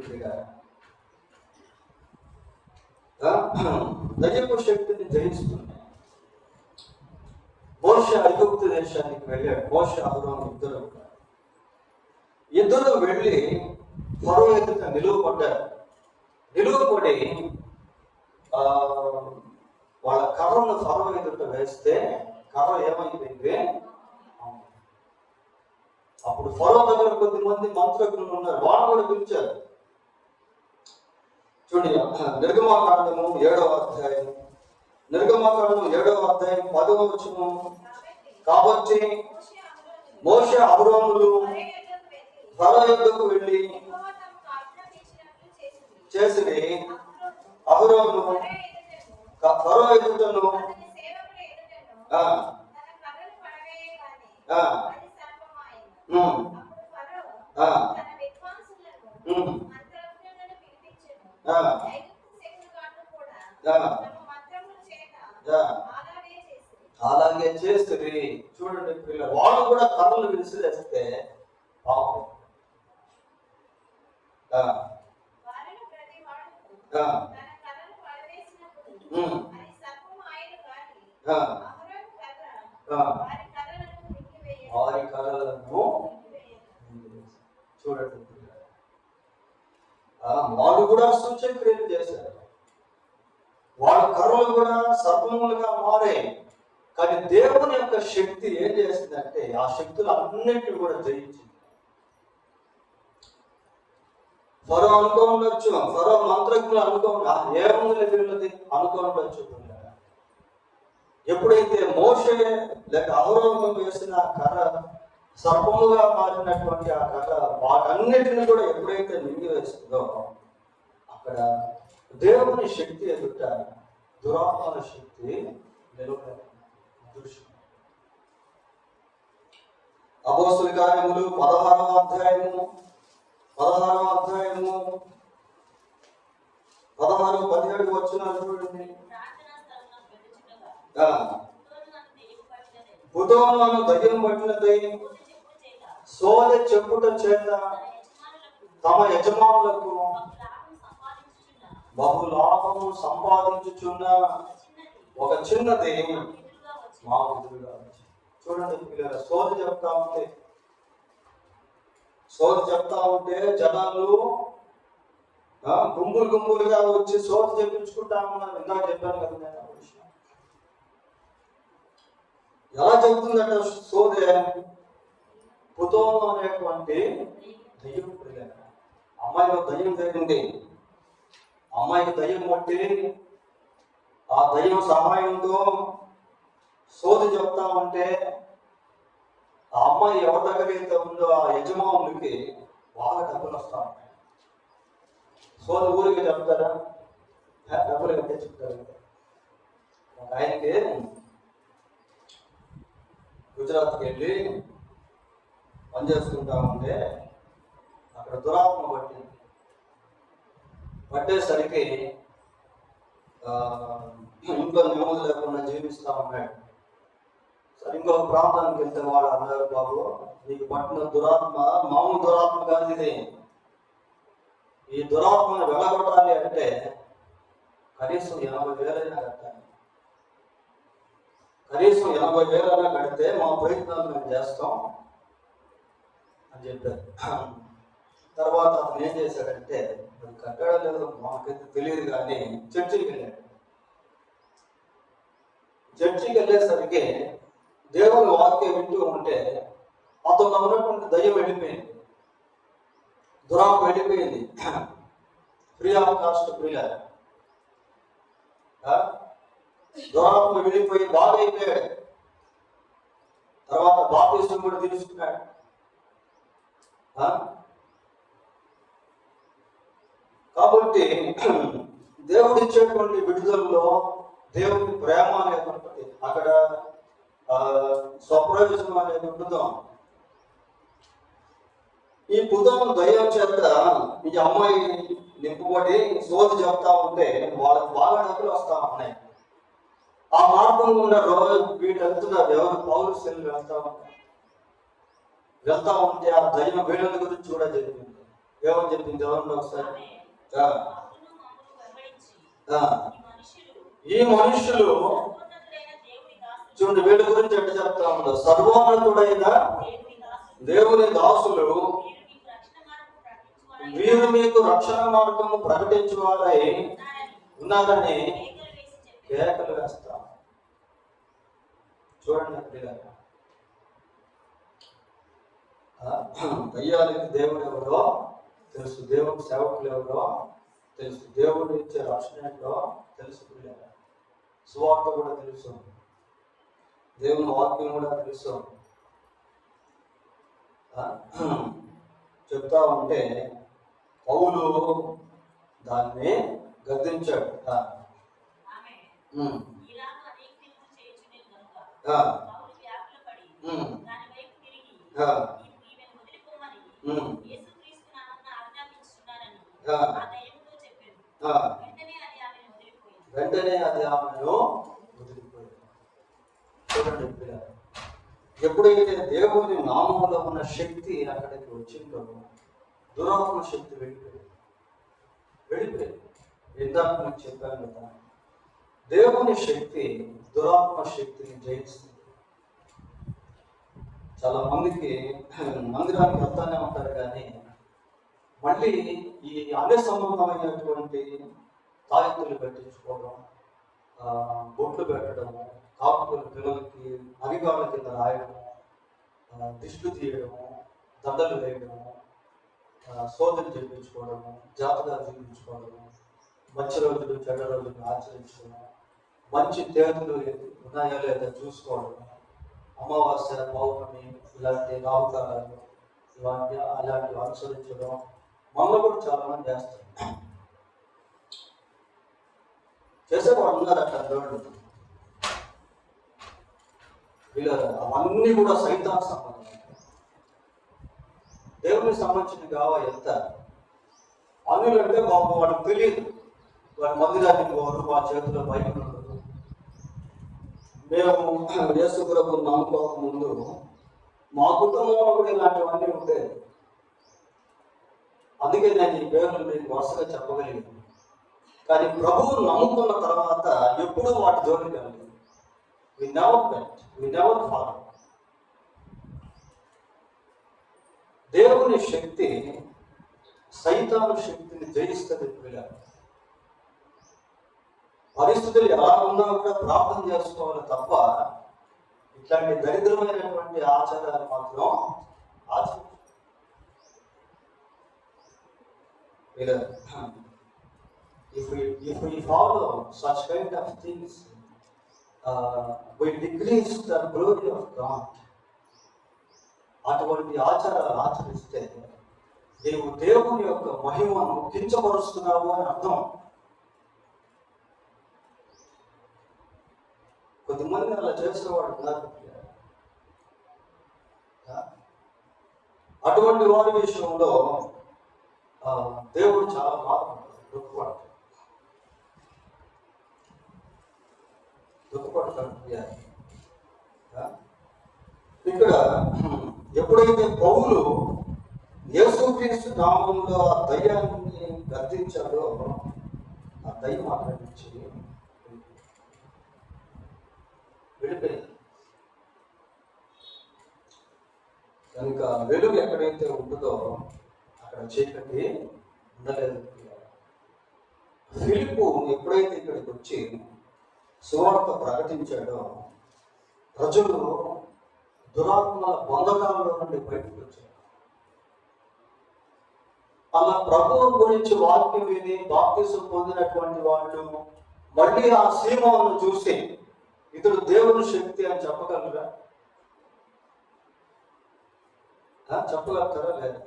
దయ్యపు శక్తిని జయిస్తుంది. మోషే ఐగుప్తు దేశానికి వెళ్ళాడు. మోషే అహరోను ఇద్దరు వెళ్ళి ఫరో ఎదుట నిలువపడ్డారు. నిలువపడి వాళ్ళ కర్రను ఫరో ఎదుట వేస్తే కర్ర ఏమైపోయింది? అప్పుడు ఫరో దగ్గర కొద్దిమంది మంత్రజ్ఞులు ఉన్నారు, వాళ్ళు కూడా పిలిచారు. చూడండి నిర్గమాకాండము 7వ అధ్యాయం 7వ అధ్యాయం 10వ వచనం. కాబట్టి మోషే అహరోనులు ఫరో యొద్దకు వెళ్ళి చేసిరి. అహరోను ఫరో ఎదుటను అలాగే చేస్తుంది. చూడండి పిల్లలు, వాళ్ళు కూడా కర్రలు విసిరేస్తే పాపం. వారి కర్రలను చూడండి, వాళ్ళు కూడా సూచక్రియలు చేశారు. వాళ్ళ కర్రలు కూడా సర్పములుగా మారాయి. కానీ దేవుని యొక్క శక్తి ఏం చేసిందంటే ఆ శక్తులు అన్నింటినీ కూడా జయించింది. ఫరో అనుకోవచ్చు, ఫరో మంత్రజ్ఞులు ఏముంది వీళ్ళది అనుకోవచ్చు. ఎప్పుడైతే మోషే లేక అహరోను వేసిన కర్ర సర్పముగా మారినటువంటి ఆ కర్ర వాటన్నిటిని కూడా ఎప్పుడైతే మింగివేస్తుందో అక్కడ దేవుని శక్తి ఎదుట దురాత్మల శక్తి నిలబడింది. అపోస్తుల కార్యములు 16వ అధ్యాయము 16-17 వచనాలు చూడండి. పుతోను దయ్యం పట్టినదై సోద చెప్పుట చేత తమ యజమానులకు బహులాభము సంపాదించుచున్న ఒక చిన్నది మా ఎదురుగా. చూడండి పిల్లలు, సోది చెప్తా ఉంటే జనాలు గుంపులుగా వచ్చి సోది చెప్పించుకుంటా ఉన్నారు. ఇందాక చెప్పాను కదా నేను ఆ విషయం. ఎలా చెబుతుందంటే సోదే పుతోను అనేటువంటి దయ్యం. అమ్మాయికి దయ్యం జరిగింది. అమ్మాయికి దయ్యం పట్టి ఆ దయ్యం సహాయంతో సోది చెప్తా ఉంటే ఆ అమ్మాయి ఎవరి దగ్గర అయితే ఉందో ఆ యజమానులకి బాగా డబ్బులు వస్తా ఉంటాయి. సోది ఊరికి చెప్తారా? డబ్బులు కట్టే చెప్తారు. ఆయనకి గుజరాత్కి వెళ్ళి పనిచేసుకుంటా ఉంటే అక్కడ దురాత్మ పట్టేసరికి ఇంట్లో నెమ్మది లేకుండా జీవిస్తా ఉన్నాడు. సరే, ఇంకొక ప్రాంతానికి వెళ్తే వాడు అన్నారు, బాబు నీకు పట్టిన దురాత్మ మామూలు దురాత్మ కాదు ఇది. ఈ దురాత్మను వెళ్ళగొట్టాలి అంటే కనీసం 80,000 కట్టాలి. కనీసం 80,000 కడితే మా ప్రయత్నాలు మేము చేస్తాం అని చెప్పారు. తర్వాత అతను ఏం చేశాడంటే, అది కట్టడం లేదు మాకైతే తెలియదు కానీ చర్చికి వెళ్ళాడు. చర్చికి వెళ్ళేసరికి దేవుని వాక్యం వింటూ ఉంటే అతను ఉన్నటువంటి దయ్యం వెళ్ళిపోయింది, దురాత్మ వెళ్ళిపోయింది. ఫ్రీ ఆఫ్ కాస్ట్ ఫ్రీగా దురాత్మ వెళ్ళిపోయి బాగా అయిపోయాడు. తర్వాత బాప్తిస్మం కూడా తీసుకున్నాడు. కాబట్టి దేవుడు ఇచ్చేటువంటి విడుదలలో దేవుని ప్రేమ అనేది ఉంటుంది, అక్కడ స్వప్రయోజనం అనేది ఉంటుందో. ఈ పుతోను దయ్యం చేత ఈ అమ్మాయి నింపుబడి సోది చెప్తా ఉంటే వాళ్ళకి బాగా డబ్బులు వస్తా ఉన్నాయి. ఆ మార్గం గుండా రోజు వీళ్ళు వెళ్తున్నారు. ఎవరు పౌరుషులు వెళ్తా ఉంటే ఆ దయ్యం వీళ్ళ గురించి కూడా చెప్పింది. ఏమని చెప్పింది ఎవరు ఒకసారి? ఈ మనుషులు చూడండి వీళ్ళ గురించి ఎట్లా చెప్తా ఉండదు. సర్వోన్నతుడైన దేవుని దాసులు, వీరు మీకు రక్షణ మార్గము ప్రకటించువారై ఉన్నారని కేకలు వేస్తాం. చూడండి పిల్లలు, దయ్యాలకి దేవుడు ఎవరో తెలుసు, దేవుని సేవకులు ఎవరో తెలుసు, దేవుడు ఇచ్చే రక్షణ ఏంటో తెలుసు, సువార్త కూడా తెలుసు. దేవుని వాక్యం కూడా తెలుసు. చెప్తా ఉంటే పౌలు దాన్ని గద్దించాడు. వెంటనే అది ఆమెను వదిలిపోయింది. చూడండి, ఎప్పుడైతే దేవుని నామములో ఉన్న శక్తి అక్కడికి వచ్చిందో దురాత్మ శక్తి వెళ్ళిపోయింది. ఇందాక మీకు చెప్పాను కదా, దేవుని శక్తి దురాత్మ శక్తిని జయిస్తుంది. చాలా మందికి మందిరానికి వెళ్తానే ఉంటారు, కానీ మళ్ళీ ఈ అన్ని సంబంధమైనటువంటి తాయెత్తులు పెట్టించుకోవడం, బొట్లు పెట్టడము, కాపుల పిల్లలకి అరిగాళ్ళ కింద రాయడము, దిష్టి తీయడము, దండలు వేయడము, సోదరు చేయించుకోవడము, జాతకాలు చూపించుకోవడము, మంచి రోజులు చెడ్డ రోజులు ఆచరించడము, మంచి తేదీలు ఉన్నాయా లేదా చూసుకోవడము, అమావాస్య పౌర్ణమి ఇలాంటి రావుకాలాలు అలాంటివి అనుసరించడం మనలో కూడా చాలా మంది చేస్తారు. చేసేవాడు ఉన్నారు అట్లా దేవుడు. అవన్నీ కూడా సైతానికి సంబంధించి, దేవునికి సంబంధించిన కావా ఎంత అన్యులంటే బాబు వాడికి తెలియదు. వాడి మందిరానికి పోరు, వాడి చేతిలో బైబిల్ ఉండదు. మేము యేసు ప్రభువును నమ్ముకోక ముందు మా కుటుంబంలో కూడా ఇలాంటివన్నీ ఉండేది. అందుకే నేను ఈ పేర్లు మీకు వరుసగా చెప్పగలిగాను. కానీ ప్రభువును నమ్ముకున్న తర్వాత ఎప్పుడూ వాటి జోలికి వెళ్ళలేదు. We never follow. దేవుని శక్తి సైతాను శక్తిని జయిస్తుంది. పరిస్థితులు ఎలా ఉన్నా కూడా ప్రార్థన చేసుకోవాలి తప్ప ఇట్లాంటి దరిద్రమైనటువంటి ఆచారాలు మాత్రం If we follow such kind of things, we decrease the glory of God. అటువంటి ఆచారాలు ఆచరిస్తే నీవు దేవుని యొక్క మహిమను కించపరుస్తున్నావు అని అర్థం. కొద్దిమంది అలా చేసేవాడు ఉన్నారు. అటువంటి వారి విషయంలో దేవుడు చాలా దుఃఖపడతాడు. ఇక్కడ ఎప్పుడైతే పౌలు యేసుక్రీస్తు నామములో ఆ దయ్యాన్ని గద్దించాడో ఆ దయ్యం అక్కడి నుంచి వెళ్ళిపోయింది. కనుక వెలుగు ఎక్కడైతే ఉంటుందో అక్కడ చీకటి ఉండలేదు. ఫిలిప్పు ఎప్పుడైతే ఇక్కడికి వచ్చి సువార్త ప్రకటించాడో ప్రజలు దురాత్మల బంధకాలలో నుండి బయటకు వచ్చారు. అలా ప్రభువు గురించి వాక్యం విని బాప్తిసం పొందినటువంటి వాళ్ళు మళ్ళీ ఆ సీమను చూసి ఇతడు దేవుని శక్తి అని చెప్పగలరా? చెప్పగలుగుతారా? లేదా?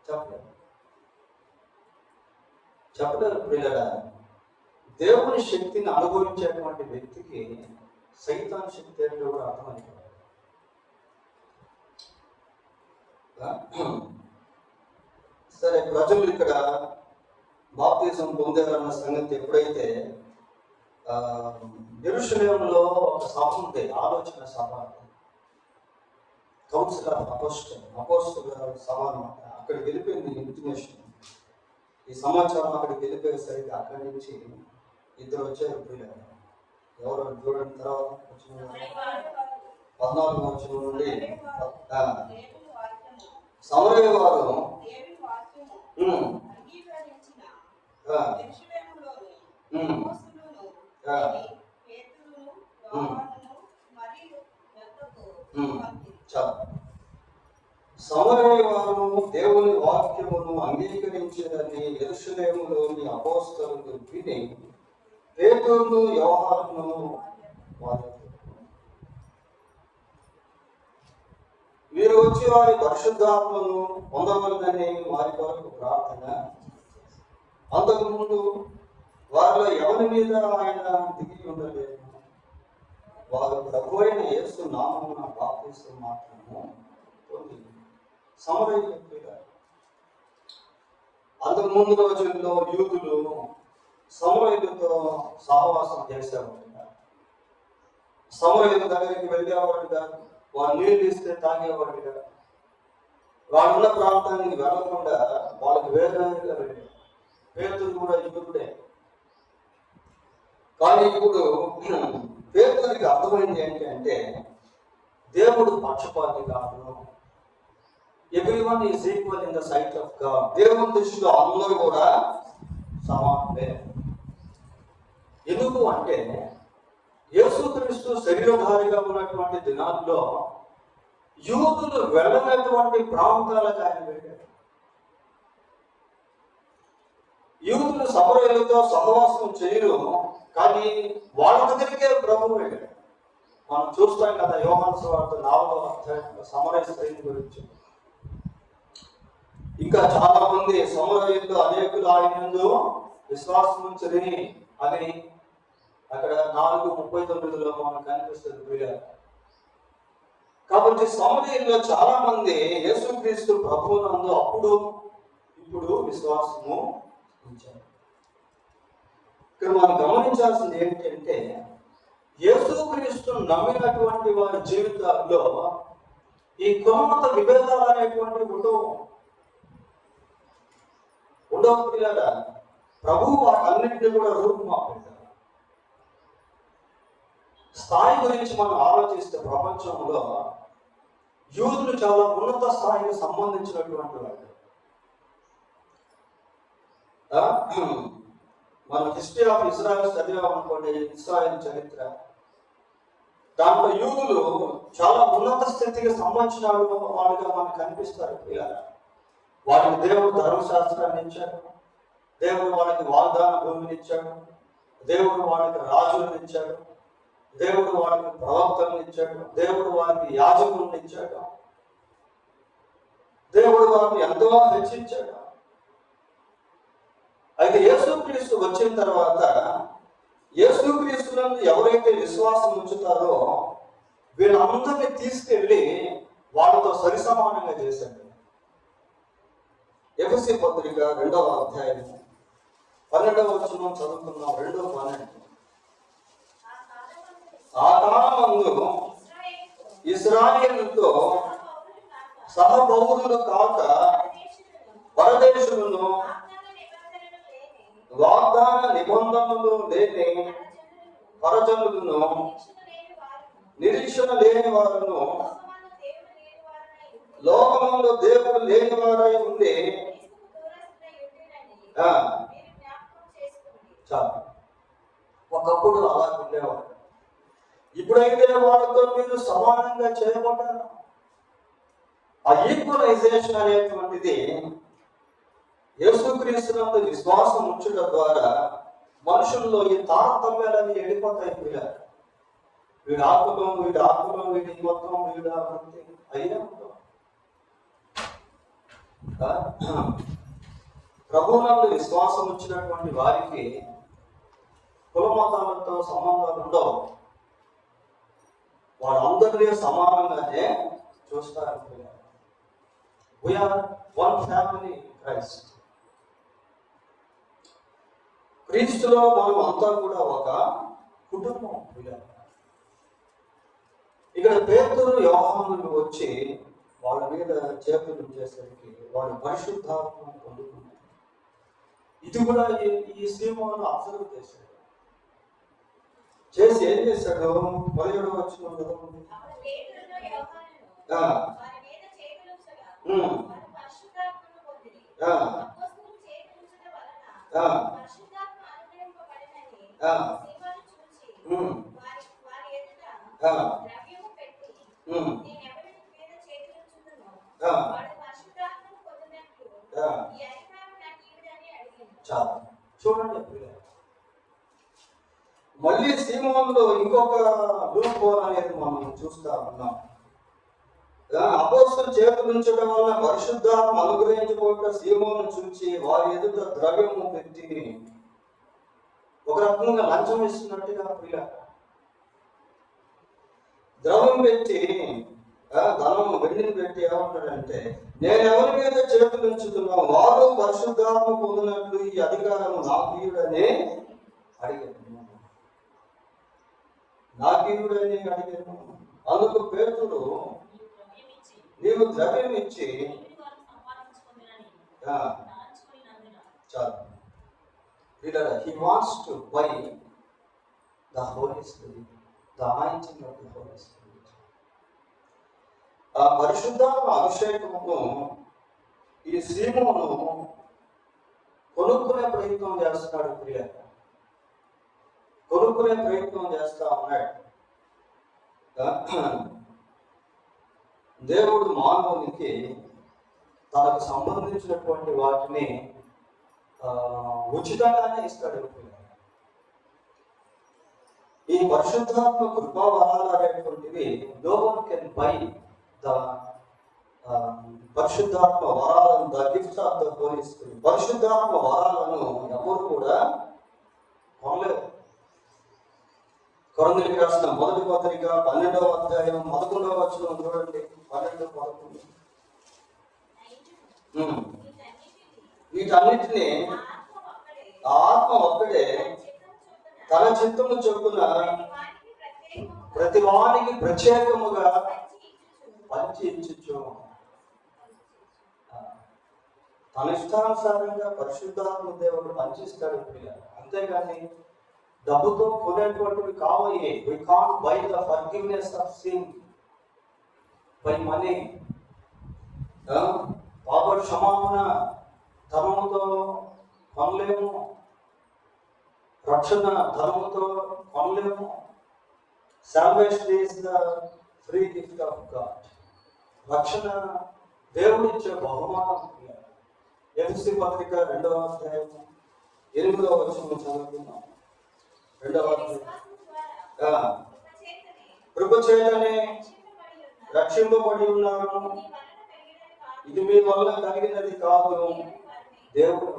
చెప్పలేరు. ప్రియులారా, దేవుని శక్తిని అనుభవించేటువంటి వ్యక్తికి సైతాన్ శక్తి అంటే కూడా అర్థమైపోయింది. సరే, ప్రజలు ఇక్కడ బాప్తిసం పొందారన్న సంగతి ఎప్పుడైతే యెరూషలేములో ఒక సభ ఉంది, ఆలోచన సభ, కౌన్సిల్ ఆఫ్ అపోస్టల్ సభ అన్నమాట. అక్కడికి వెళ్ళిపోయింది ఇంటిమేషన్, ఈ సమాచారం అక్కడికి వెళ్ళిపోయేసరికి అక్కడి నుంచి ఇద్దరు వచ్చారు. ఎవరు చూడండి, తర్వాత 14 వచ్చిన నుండి సమరయ వారు సమరయ వారు దేవుని వాక్యమును అంగీకరించేదని యెరూషలేములోని అపోస్తలులు విని పేతురును యోహానును వారు మీరు వచ్చి వారి పరిశుద్ధాత్మను పొందవలనని వారి కొరకు ప్రార్థన. అంతకుముందు వారిలో ఎవరి మీద ఆయన దిగి ఉండలేదు. వారు ప్రభు అయిన యేసు నామమున బాప్తిసం మాత్రము పొంది సమరయులుగా. అంతకుముందు రోజుల్లో యూదులు సమరయులతో సహవాసం చేసేవాడు. సమరయుల దగ్గరికి వెళ్ళేవాడుగా, వారు నీళ్ళు ఇస్తే తాగేవాడుగా, వాళ్ళున్న ప్రాంతానికి వెళ్ళకుండా వాళ్ళకి వేరుగా వెళ్ళాడు. పేతురు కూడా యూదుడే. కానీ ఇప్పుడు పేతురికి అర్థమైంది ఏంటి అంటే, దేవుడు పక్షపాతి కాదు. Everyone is equal in the sight of God. దేవుని దృష్టిలో అందరూ కూడా సమానమే. ఎందుకు అంటే యేసుక్రీస్తు శరీరధారిగా ఉన్నటువంటి దినాల్లో యూదులు వెళ్ళనటువంటి ప్రాంతాలకు ఆయన వెళ్ళాడు. యూదులు సమరయులతో సహవాసం చేయరు, కానీ వాళ్ళ దగ్గరికే ప్రభు వెళ్ళాడు. మనం చూస్తాం కదా, యోహాను సువార్త 4వ అధ్యాయంలో సమరయ స్త్రీని గురించి. ఇంకా చాలా మంది సమరయులు అనేకులు ఆయన యందు విశ్వాసం ఉంచని అని అక్కడ 4:39 మనకు కనిపిస్తుంది. కాబట్టి సమరయుల్లో చాలా మంది యేసుక్రీస్తు ప్రభువునందు అప్పుడు ఇప్పుడు విశ్వాసము ఉంచారు. ఇక్కడ మనం గమనించాల్సింది ఏంటంటే, యేసుక్రీస్తు నమ్మినటువంటి వారి జీవితాల్లో ఈ కులమత విభేదాలు అనేటువంటివి ఉండవు. పిల్లల ప్రభువు వాటన్నింటినీ కూడా రూపుమాపాడు. స్థాయి గురించి మనం ఆలోచిస్తే ప్రపంచంలో యూదులు చాలా ఉన్నత స్థాయికి సంబంధించినటువంటి వాళ్ళు. మనం హిస్టరీ ఆఫ్ ఇజ్రాయెల్ చదివామనుకోండి, ఇజ్రాయెల్ చరిత్ర, దాంట్లో యూదులు చాలా ఉన్నత స్థితికి సంబంధించిన వాళ్ళుగా మనకు కనిపిస్తారు. పిల్లల వారికి దేవుడు ధర్మశాస్త్రాన్ని ఇచ్చాడు, దేవుడు వాళ్ళకి వాగ్దాన భూమిని ఇచ్చాడు, దేవుడు వాళ్ళకి రాజులను ఇచ్చాడు, దేవుడు వాళ్ళకి ప్రవక్తలను ఇచ్చాడు, దేవుడు వారికి యాజకులను ఇచ్చాడు, దేవుడు వారిని ఎంతో హెచ్చించాడు. అయితే యేసుక్రీస్తు వచ్చిన తర్వాత యేసుక్రీస్తులను ఎవరైతే విశ్వాసం ఉంచుతారో వీళ్ళందరినీ తీసుకెళ్ళి వాళ్ళతో సరిసమానంగా చేశాడు. ఎఫెసీ పత్రిక 2వ అధ్యాయం 12వ వచనం చదువుతున్నాం. 2:12. ఆ కాలమందు ఇశ్రాయేలుతో సహపౌరులు కాక పరదేశులను, వాగ్దాన నిబంధనలు లేని పరజనులను, నిరీక్షణ లేని వారును, లోకమంలో దేవుడు లేని వారై ఉండి చాలు. ఒకప్పుడు అలా ఉండేవాడు. ఇప్పుడైతే వాళ్ళతో మీరు సమానంగా చేయబడ్డారు. ఆ ఈక్వలైజేషన్ అనేటువంటిది యేసుక్రీస్తునందు విశ్వాసం ఉంచడం ద్వారా మనుషుల్లో ఈ తారతమ్యాలని వెళ్ళిపోతాయి. వీడి ఆత్మకం, వీడి మొత్తం, వీడు అయ్యే ప్రభువునందు విశ్వాసం వచ్చినటువంటి వారికి కుల మతాలతో సంబంధాలు ఉండవు. వాళ్ళందరినీ సమానంగానే చూస్తారు. We are one family Christ. క్రీస్తులో మనం అంతా కూడా ఒక కుటుంబం. ఇక్కడ పేతురు యోహానులు వచ్చి వాళ్ళ మీద చేతులు చేసరికి వాళ్ళు పరిశుద్ధాత్మను పొందుకున్నారు. ఇది కూడా ఈ సీమను అబ్జర్వ్ చేశాడు. చేసి ఏం చేశాడు? 17వ వచనం చదవండి. చూడండి, మళ్ళీ సీమోనులో ఇంకొక లూప్ హోల్ అనేది మనం చూస్తా ఉన్నాం. అపోస్తలుల చేతులుంచడం వల్ల పరిశుద్ధాత్మ అనుగ్రహించబోట సీమోను చూచి వారి ఎదుట ద్రవ్యము పెట్టి ఒక రకంగా లంచం ఇస్తున్నట్టుగా ప్రియ ద్రవ్యం పెట్టి ధనం వెండిని పెట్టి ఏమంటాడంటే, నేను ఎవరి మీద చేతులు ఉంచుతున్నా వారు పరిశుద్ధాత్మ పొందినట్లు ఈ అధికారం నాకీయుడని అడిగాను. నాకీయుడని అడిగాను. అందుకు పేతురు, నీవు ద్రవ్యం ఇచ్చి చాలు. He wants to buy the Holy Spirit, the anointing of the Holy Spirit. ఆ పరిశుద్ధాత్మ అభిషేకమును ఈ సీమోను కొనుక్కునే ప్రయత్నం చేస్తున్నాడు. ప్రియ కొనుక్కునే ప్రయత్నం చేస్తా ఉన్నాడు. దేవుడు మానవునికి తనకు సంబంధించినటువంటి వాటిని ఉచితంగానే ఇస్తాడు. ఈ పరిశుద్ధాత్మ కృపావరాలు అనేటువంటివి no one can buy the పరిశుద్ధాత్మ వరాలను, the gift of the Holy Spirit. పరిశుద్ధాత్మ వరాలను ఎవరు కూడా కొనలేరు. కొరింథీయులకు రాసిన మొదటి పత్రిక 12వ అధ్యాయం 11వ వచనం చూడండి. 12-11. వీటన్నిటినీ ఆత్మ ఒక్కడే తన చిత్తము చొప్పున ప్రతి వానికి ప్రత్యేకముగా పంచి ఇచ్చు. తన ఇష్టానుసారంగా పరిశుద్ధాత్మ దేవుడు పంచిస్తాడు. అంతేగాని డబ్బుతో కొనేటువంటివి కావయ్యే. We can't buy the forgiveness of sin by money. పాప క్షమాపణ ధనముతో కొనలేము. రక్షణ ధనముతో కొనలేము. Salvation is the free gift of God. రక్షణ దేవుడిచ్చే బహుమానం. ఎఫెసీ పత్రిక 2వ అధ్యాయం 8వ వచనం చదువుతున్నాం. 2వ అధ్యాయం కృపచేతనే రక్షింపబడి ఉన్నాను, ఇది మీ వల్ల కలిగినది కాదు, దేవుడు.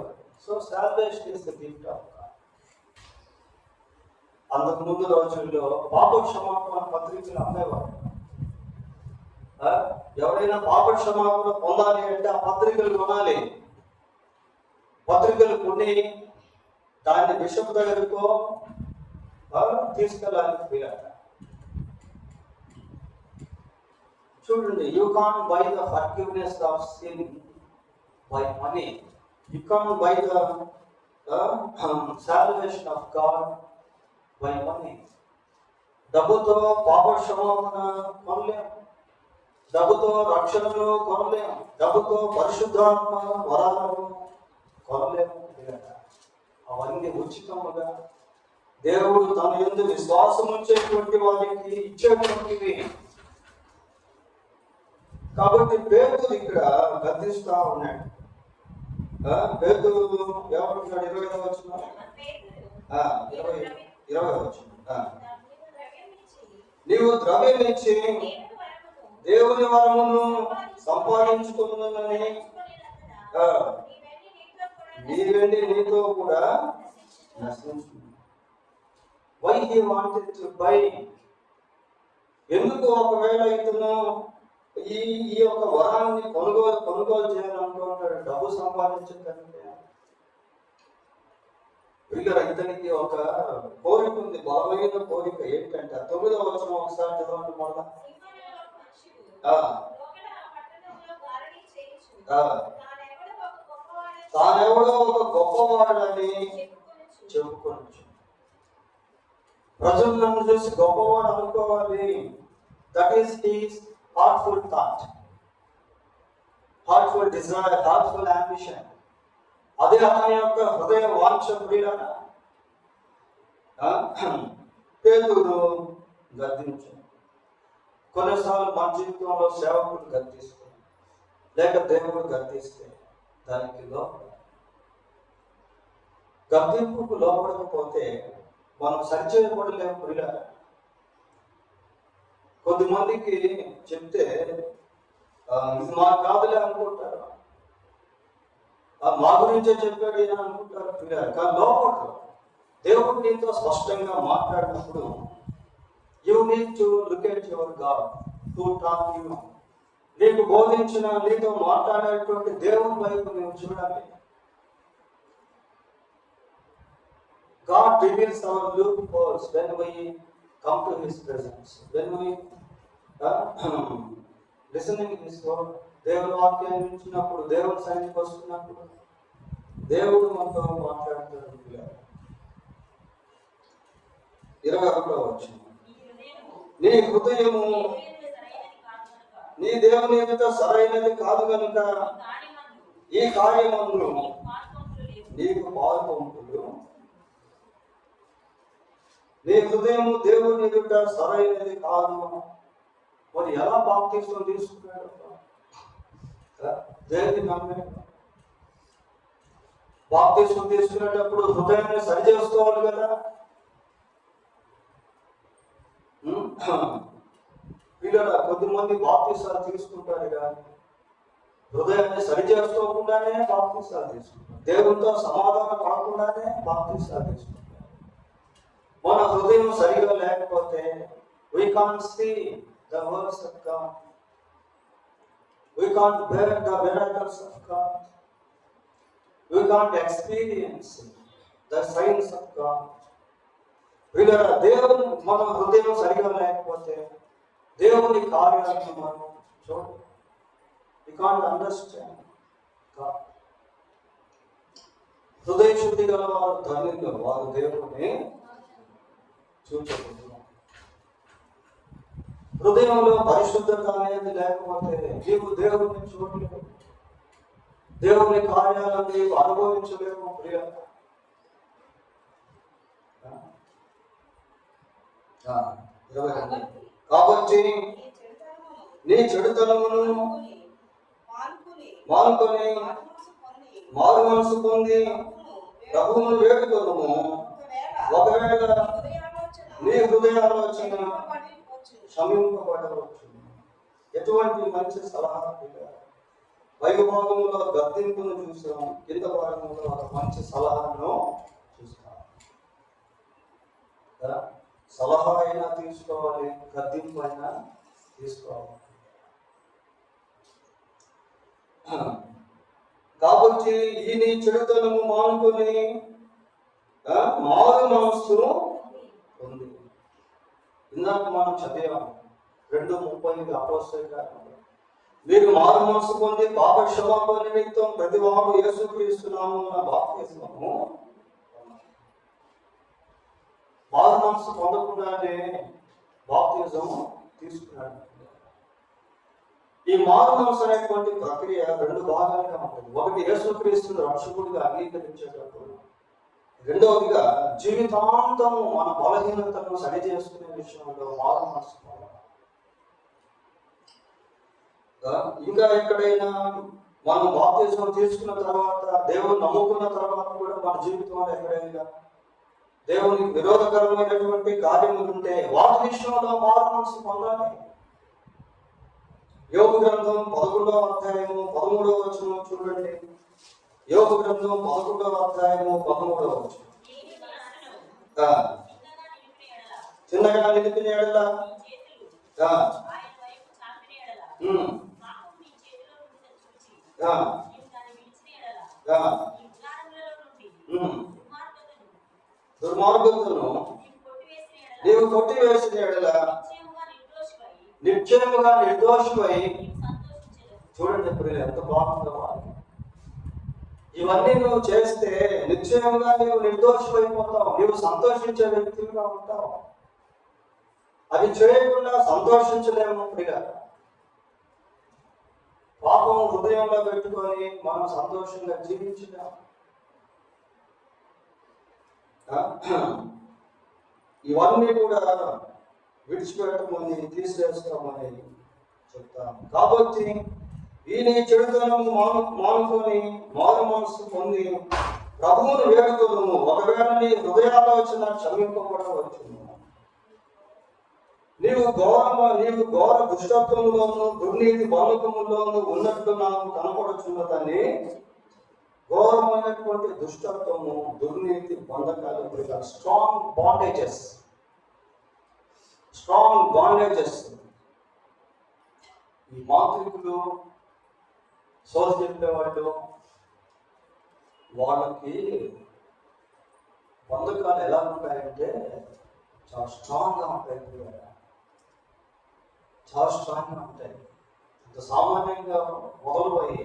So salvation is the gift of God. అంతకు ముందు రోజుల్లో పాప క్షమాపణ పత్రికలు అమ్మేవాడు. ఎవరైనా పాప క్షమాపణ పొందాలి అంటే ఆ పత్రికలు కొనాలి. పత్రికలు కొని దాన్ని బిషప్ దగ్గరకో తీసుకెళ్ళాలి. వీలట చూడండి, you can buy the forgiveness of sin by money. You can buy the salvation of God by money. డబ్బుతో పాప క్షమాపణ కొనలేము, డబ్బుతో రక్షణను కొనలేము, డబ్బుతో పరిశుద్ధాత్మ వరాలను కొనలేము. అవన్నీ ఉచితముగా దేవుడు తన యందు విశ్వాసం ఉంచేటువంటి వారికి ఇచ్చేటువంటివి. కాబట్టి పేతురు ఇక్కడ గద్దిస్తా ఉన్నాడు. పేతురు ఏమంటున్నాడు? 20వ వచనం 20వ వచనం, నీవు ద్రవ్యం ఇచ్చి దేవుని వరమును సంపాదించుకున్నదని నీ వెండి నీతో కూడా నశించు. Why he wanted to buy? ఎందుకు ఒకవేళ ఇతను ఈ యొక్క వరాన్ని కొనుగోలు చేయాలనుకుంటాడు? డబ్బు సంపాదించడానికి. ఇతనికి ఒక కోరిక ఉంది, బలమైన కోరిక. ఏంటంటే 9వ వచనం ఒకసారి చదవండి. మళ్ళా తానెవడో ఒక గొప్పవాడని చెప్పుకోవచ్చు. ప్రజలు నన్ను చూసి గొప్పవాడు అనుకోవాలి. That is his heartful thought, heartful desire, heartful ambition. అదే అతని యొక్క హృదయ వాంఛ. ప్రియులారా, పేతురు గద్దించు. కొన్నిసార్లు మన జీవితంలో సేవకుడు గద్దిస్తే లేక దేవుడు గద్దిస్తే దానికి గద్దింపుకు లోపడకపోతే మనం సరిచేయబడలేము. ప్రియులారా, కొద్దిమందికి చెప్తే ఇది మా కాదులే అనుకుంటారు, మా గురించే చెప్పాడు ఈయన అనుకుంటారు పిల్లలు. కానీ లోపల దేవుడు నీతో స్పష్టంగా మాట్లాడినప్పుడు you need to look at your God to talk you. నీకు బోధించిన, నీతో మాట్లాడేటువంటి దేవుని వైపు నువ్వు చూడాలి. God reveals our loopholes when we come to His presence, when we listening His word. దేవుని వాక్యాన్ని వింటున్నప్పుడు, దేవుని సన్నిధికి వస్తున్నప్పుడు దేవుడు మనతో మాట్లాడుతాడు. 21వ వచనం, నీ హృదయము నీ దేవుని ఎదుట సరైనది కాదు కనుక ఈ కార్యమందు నీకు పాల్పొంపులు. నీ హృదయము దేవుని ఎదుట సరైనది కాదు. మరి ఎలా బాప్తిస్మం తీసుకున్నాడు? దేవుని నమ్మాడు. బాప్తిస్మం తీసుకునేటప్పుడు హృదయాన్ని సరి చేసుకోవాలి కదా. పిల్లల కొద్దిమంది బాప్తిసాలు తీసుకుంటారు కానీ హృదయాన్ని సరి చేసుకోకుండానే బాప్తిసాలు తీసుకుంటారు. దేవునితో సమాధానం పడకుండానే బాప్తిసాలు తీసుకుంటారు. మన హృదయం సరిగా లేకపోతే we can't see the works of God, we can't bear the miracles of God, we can't experience the signs of God. పిల్లల దేవుని మన హృదయం సరిగా లేకపోతే దేవుని కార్యాలను మనం చూడండి. We can't understand God. హృదయ శుద్ధి గల వారు ధన్యులు, వారు దేవుని చూచబోతున్నారు. హృదయంలో పరిశుద్ధత అనేది లేకపోతే నీవు దేవుని చూడలేవు, దేవుని కార్యాలను నీవు అనుభవించలేవు. ప్రియ కాబట్టి నీ చెడుతనమును మానుకొని మారు మనసు పొంది ప్రభువును వేడుకొనుము. ఒకవేళ నీ హృదయాలోచన క్షమింపబడవచ్చు. ఎటువంటి మంచి సలహా! పై భాగంలో గద్దింపును చూసాం, కింద భాగంలో ఒక మంచి సలహాను చూస్తాం. సలహా అయినా తీసుకోవాలి, గద్దింపు అయినా తీసుకోవాలి. కాబట్టి ఈ నీ చెడుతనము మానుకొని మారు మనస్సును పొంది. ఇందాక మనం చదివాము 2:30 అపోస్తలుగా, మీరు మారు మనసు పొంది పాప క్షమాపణ నిమిత్తం ప్రతి వాడు యేసుక్రీస్తునామమున ఉన్న బాప్తిస్మము. మారు మనసు పొందకుండానే బాప్తిజము తీసుకున్నాడు. ఈ మారు మనసు అనేటువంటి ప్రక్రియ 2 భాగాలుగా ఉంటుంది. ఒకటి యేసుక్రీస్తును రక్షకుడిగా అంగీకరించేటప్పుడు, రెండవదిగా జీవితాంతం మన బలహీనతను సరి చేసుకునే విషయంలో మారు మనసు. ఇంకా ఎక్కడైనా మనం బాప్తిజం తీసుకున్న తర్వాత, దేవుని నమ్ముకున్న తర్వాత కూడా మన జీవితంలో ఎక్కడైనా దేవునికి విరోధకరమైనటువంటి కార్యములు ఉంటే వాటి విషయంలో మారు మనసు పొందాలి. యోబు గ్రంథం 11వ అధ్యాయము 13వ వచనం చూడండి. యోబు గ్రంథం 11వ అధ్యాయము 13వ వచనం, చిన్నగా నిలిపిన ఎడల దుర్మార్గతను నీవు కొట్టివేసిన ఎడల నిశ్చయముగా నిర్దోషివై. చూడండి ఇప్పుడు ఎంత బాగుందో. ఇవన్నీ నువ్వు చేస్తే నిశ్చయంగా నీవు నిర్దోషమైపోతావు, నీవు సంతోషించే వ్యక్తిగా ఉంటావు. అవి చేయకుండా సంతోషించలేము. ప్రియ, పాపం హృదయంలో పెట్టుకొని మనం సంతోషంగా జీవించలేము. ఇవన్నీ కూడా విడిచిపెట్టమని, తీసివేస్తామని చెప్తాను. కాబట్టి ఈ నీ చెడుతనము మానుకొని మారు మనసు పొంది ప్రభువును వేడుకొనుము. ఒకవేళ నీ హృదయాలోచన క్షమింపబడవచ్చు. నీవు ఘోర దుష్టత్వంలోను దుర్నీతి బాలకములోను ఉన్నట్టు నాకు కనపడుచున్నదని. ఘోరమైనటువంటి దుష్టత్వము, దుర్నీతి, బంధకాలు, స్ట్రాంగ్ బాండేజెస్. ఈ మాంత్రికులు, సోద చెప్పేవాళ్ళు, వాళ్ళకి బంధకాలు ఎలా ఉంటాయంటే చాలా స్ట్రాంగ్గా ఉంటాయి. చాలా స్ట్రాంగ్గా ఉంటాయి. అంత సామాన్యంగా వదలబోయి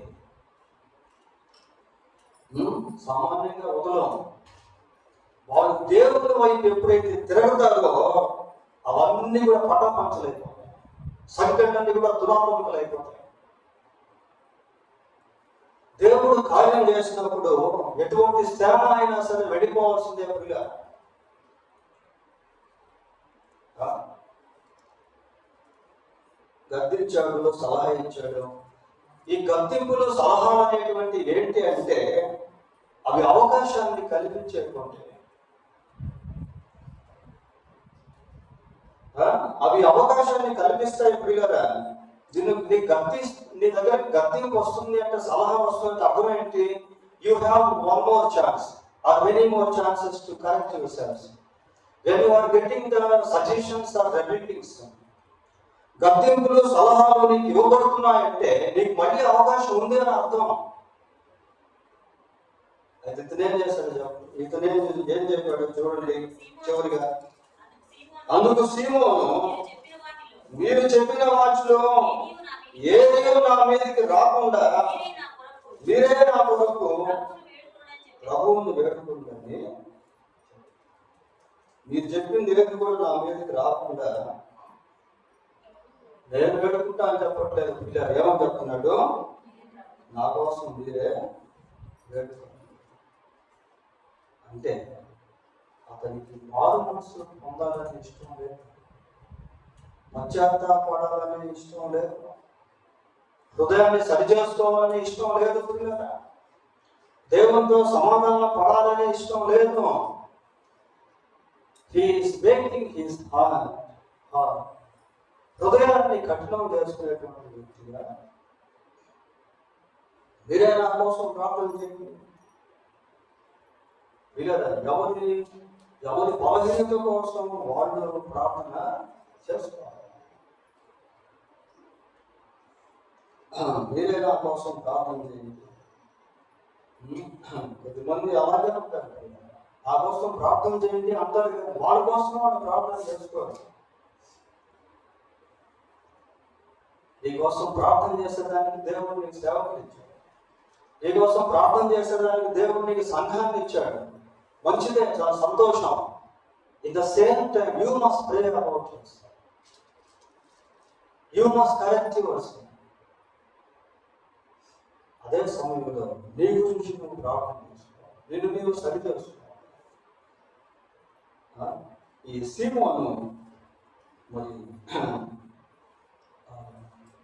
వదలం. వాళ్ళు దేవుని వైపు ఎప్పుడైతే తిరుగుతారో అవన్నీ కూడా పటాపంచలైపోతాయి. సంకటన్నీ కూడా దురాత్మకలు అయిపోతాయి. దేవుడు కార్యం చేసినప్పుడు ఎటువంటి శ్రమ అయినా సరే వెళ్ళిపోవాల్సిందే. పిల్ల గద్దించాడు, సలహా ఇచ్చాడు. ఈ గద్దింపులు, సలహాలు అనేటువంటి ఏంటి అంటే అవి అవకాశాన్ని కల్పించేటువంటి, అవి అవకాశాన్ని కల్పిస్తాయి. ప్రియులారా, నీ దగ్గర గద్దింపు వస్తుంది అంటే, సలహా వస్తుంది, అర్థం ఏంటి? You have one more chance or many more chances to correct yourself when you are getting the suggestions or rebukings. గద్దింపులు, సలహాలు నీకు ఇవ్వబడుతున్నాయంటే నీకు మళ్ళీ అవకాశం ఉంది అని అర్థం. అయితే ఇతనేం చెప్పాడు చూడండి చివరిగా. అందుకు సీమోను, మీరు చెప్పిన వాటిలో ఏదో నా మీదకి రాకుండా మీరే నా కొరకు ప్రభువుని వేడుకుంటుంది. మీరు చెప్పింది ఏది కూడా నా మీదకి రాకుండా నేను వేడుకుంటా అని చెప్పట్లేదు. పిల్లలు ఏమని చెప్తున్నాడు? నా కోసం మీరే వేడుకుంటారు. అంటే అతనికి మారు మనసు పొందాలని ఇష్టం లేదు, పశ్చాత్తాపడాలని ఇష్టం లేదు, హృదయాన్ని సరిచేసుకోవాలని ఇష్టం లేదు, పిల్లరా దేవునితో సమాధానం పడాలని ఇష్టం లేదు. హీఈస్ మేకింగ్ హిస్ హార్ట్ హృదయాన్ని కఠినం చేసుకునేటువంటి వ్యక్తిగా మీరే నా కోసం ప్రార్థన చేయండి. వీళ్ళరా ఎవరి బలహీనత కోసం వాళ్ళు ప్రార్థన చేసుకోవాలి. మీరే నా కోసం ప్రార్థన చేయండి. కొద్దిమంది అలాగే ఉంటారు, నా కోసం ప్రార్థన చేయండి అంటారు కదా, వాళ్ళ కోసం వాళ్ళు ప్రార్థన చేసుకోవాలి. నీకోసం ప్రార్థన చేసేదానికి దేవుడు నీకు సేవకులు ఇచ్చాడు. నీకోసం ప్రార్థన చేసేదానికి దేవుడు నీకు సంఘాన్ని ఇచ్చాడు. మంచిదే, చాలా సంతోషం. In the same time you must pray about his, you must correct yours. అదే సమయంలో నీ గురించి నువ్వు ప్రార్థన చేసుకోవాలి, నిన్ను నీవు సరి చేసుకోవాలి. ఈ సీమోను మరి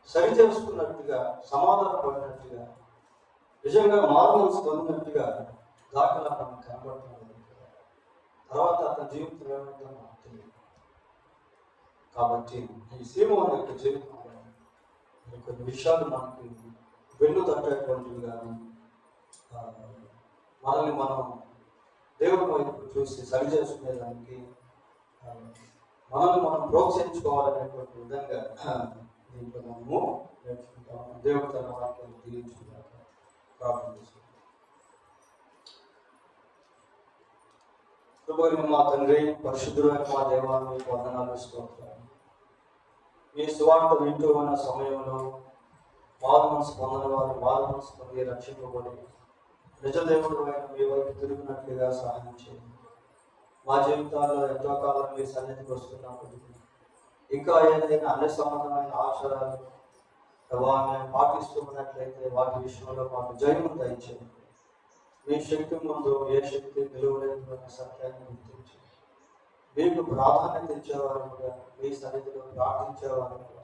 సరి చేసుకున్నట్టుగా, సమాధానపడినట్టుగా, నిజంగా మారుమనసు పొందినట్టుగా దాఖలా మనకు కనబడుతుంది. తర్వాత అతని జీవితం ఏమైందో మనకు తెలియదు. కాబట్టి ఈ సీమోను యొక్క జీవితంలో కొన్ని విషయాలు మనకి వెన్ను తట్టేటువంటివిగా, మనల్ని మనం దేవుడి వైపు చూసి సరి చేసుకునేదానికి, మనల్ని మనం ప్రోత్సహించుకోవాలనేటువంటి విధంగా దీంట్లో మనము నేర్చుకుంటాము. దేవుడు తన వాక్యాన్ని దీవించుకున్నాక ప్రార్థన చేసుకుంటాం. ప్రభువైన మా తండ్రి, పరిశుద్ధుడైన మా దేవాన్ని మీకు వందనాలు, స్తోత్రాలు. మీ సువార్త వింటూ ఉన్న సమయంలో మారు మనసు పొందిన వారు మారు మనసు పొంది రక్షింపబడి నిజ దేవుడు అయిన మీ వైపు తిరిగినట్లుగా సహాయం చేయండి. మా జీవితాల్లో ఎంతో కాలం మీ సన్నిధికి వస్తున్నప్పటికీ ఇంకా ఏదైనా అన్ని సంబంధమైన ఆచారాలు మేము పాటిస్తూ ఉన్నట్లయితే వాటి విషయంలో మాకు జయము దయచేయండి. మీ శక్తి ముందు ఏ శక్తి నిలువలేదన్న సత్యాన్ని గుర్తించి మీకు ప్రాధాన్యత ఇచ్చేవారుగా, మీ సన్నిధిలో ప్రార్థించేవారుగా,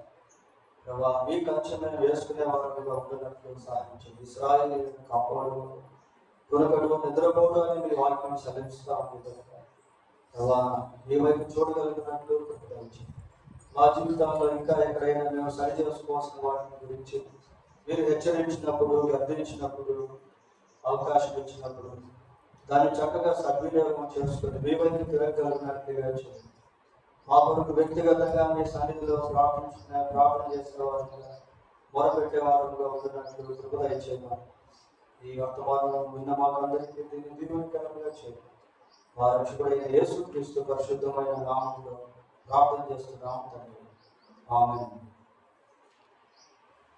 మీ కంచెను వేసుకునేవారుగా ఉండినట్లు సాధించండి. ఇశ్రాయేలును కాపాడు, కొనకడు, నిద్రపోడు అని మీ వాక్యం సెలవిస్తూ ఉంది. మీ వైపు చూడగలిగినట్లు దయచేయండి. మా జీవితంలో ఇంకా ఎక్కడైనా మేము సరి చేసుకోవాల్సిన వాటి గురించి మీరు హెచ్చరించినప్పుడు, గర్దించినప్పుడు, అవకాశం ఇచ్చినప్పుడు దాన్ని చక్కగా సద్వినియోగం చేసుకుని మీ వైపు తిరగలిగినట్లుగా చేయండి. మా కొరకు వ్యక్తిగతంగా మీ సన్నిధిలో ప్రార్థన చేసేవారుగా, మొరపెట్టేవారుగా ఉంటున్నట్లు కృప దయచేయమని ఈ వర్తమానం విన్న మాకందరికీ దీన్ని దీవెనకరంగా చేయండి. మా రక్షకుడైన యేసుక్రీస్తు పరిశుద్ధమైన నామంలో ప్రార్థన చేస్తున్నాము తండ్రి. ఆమేన్.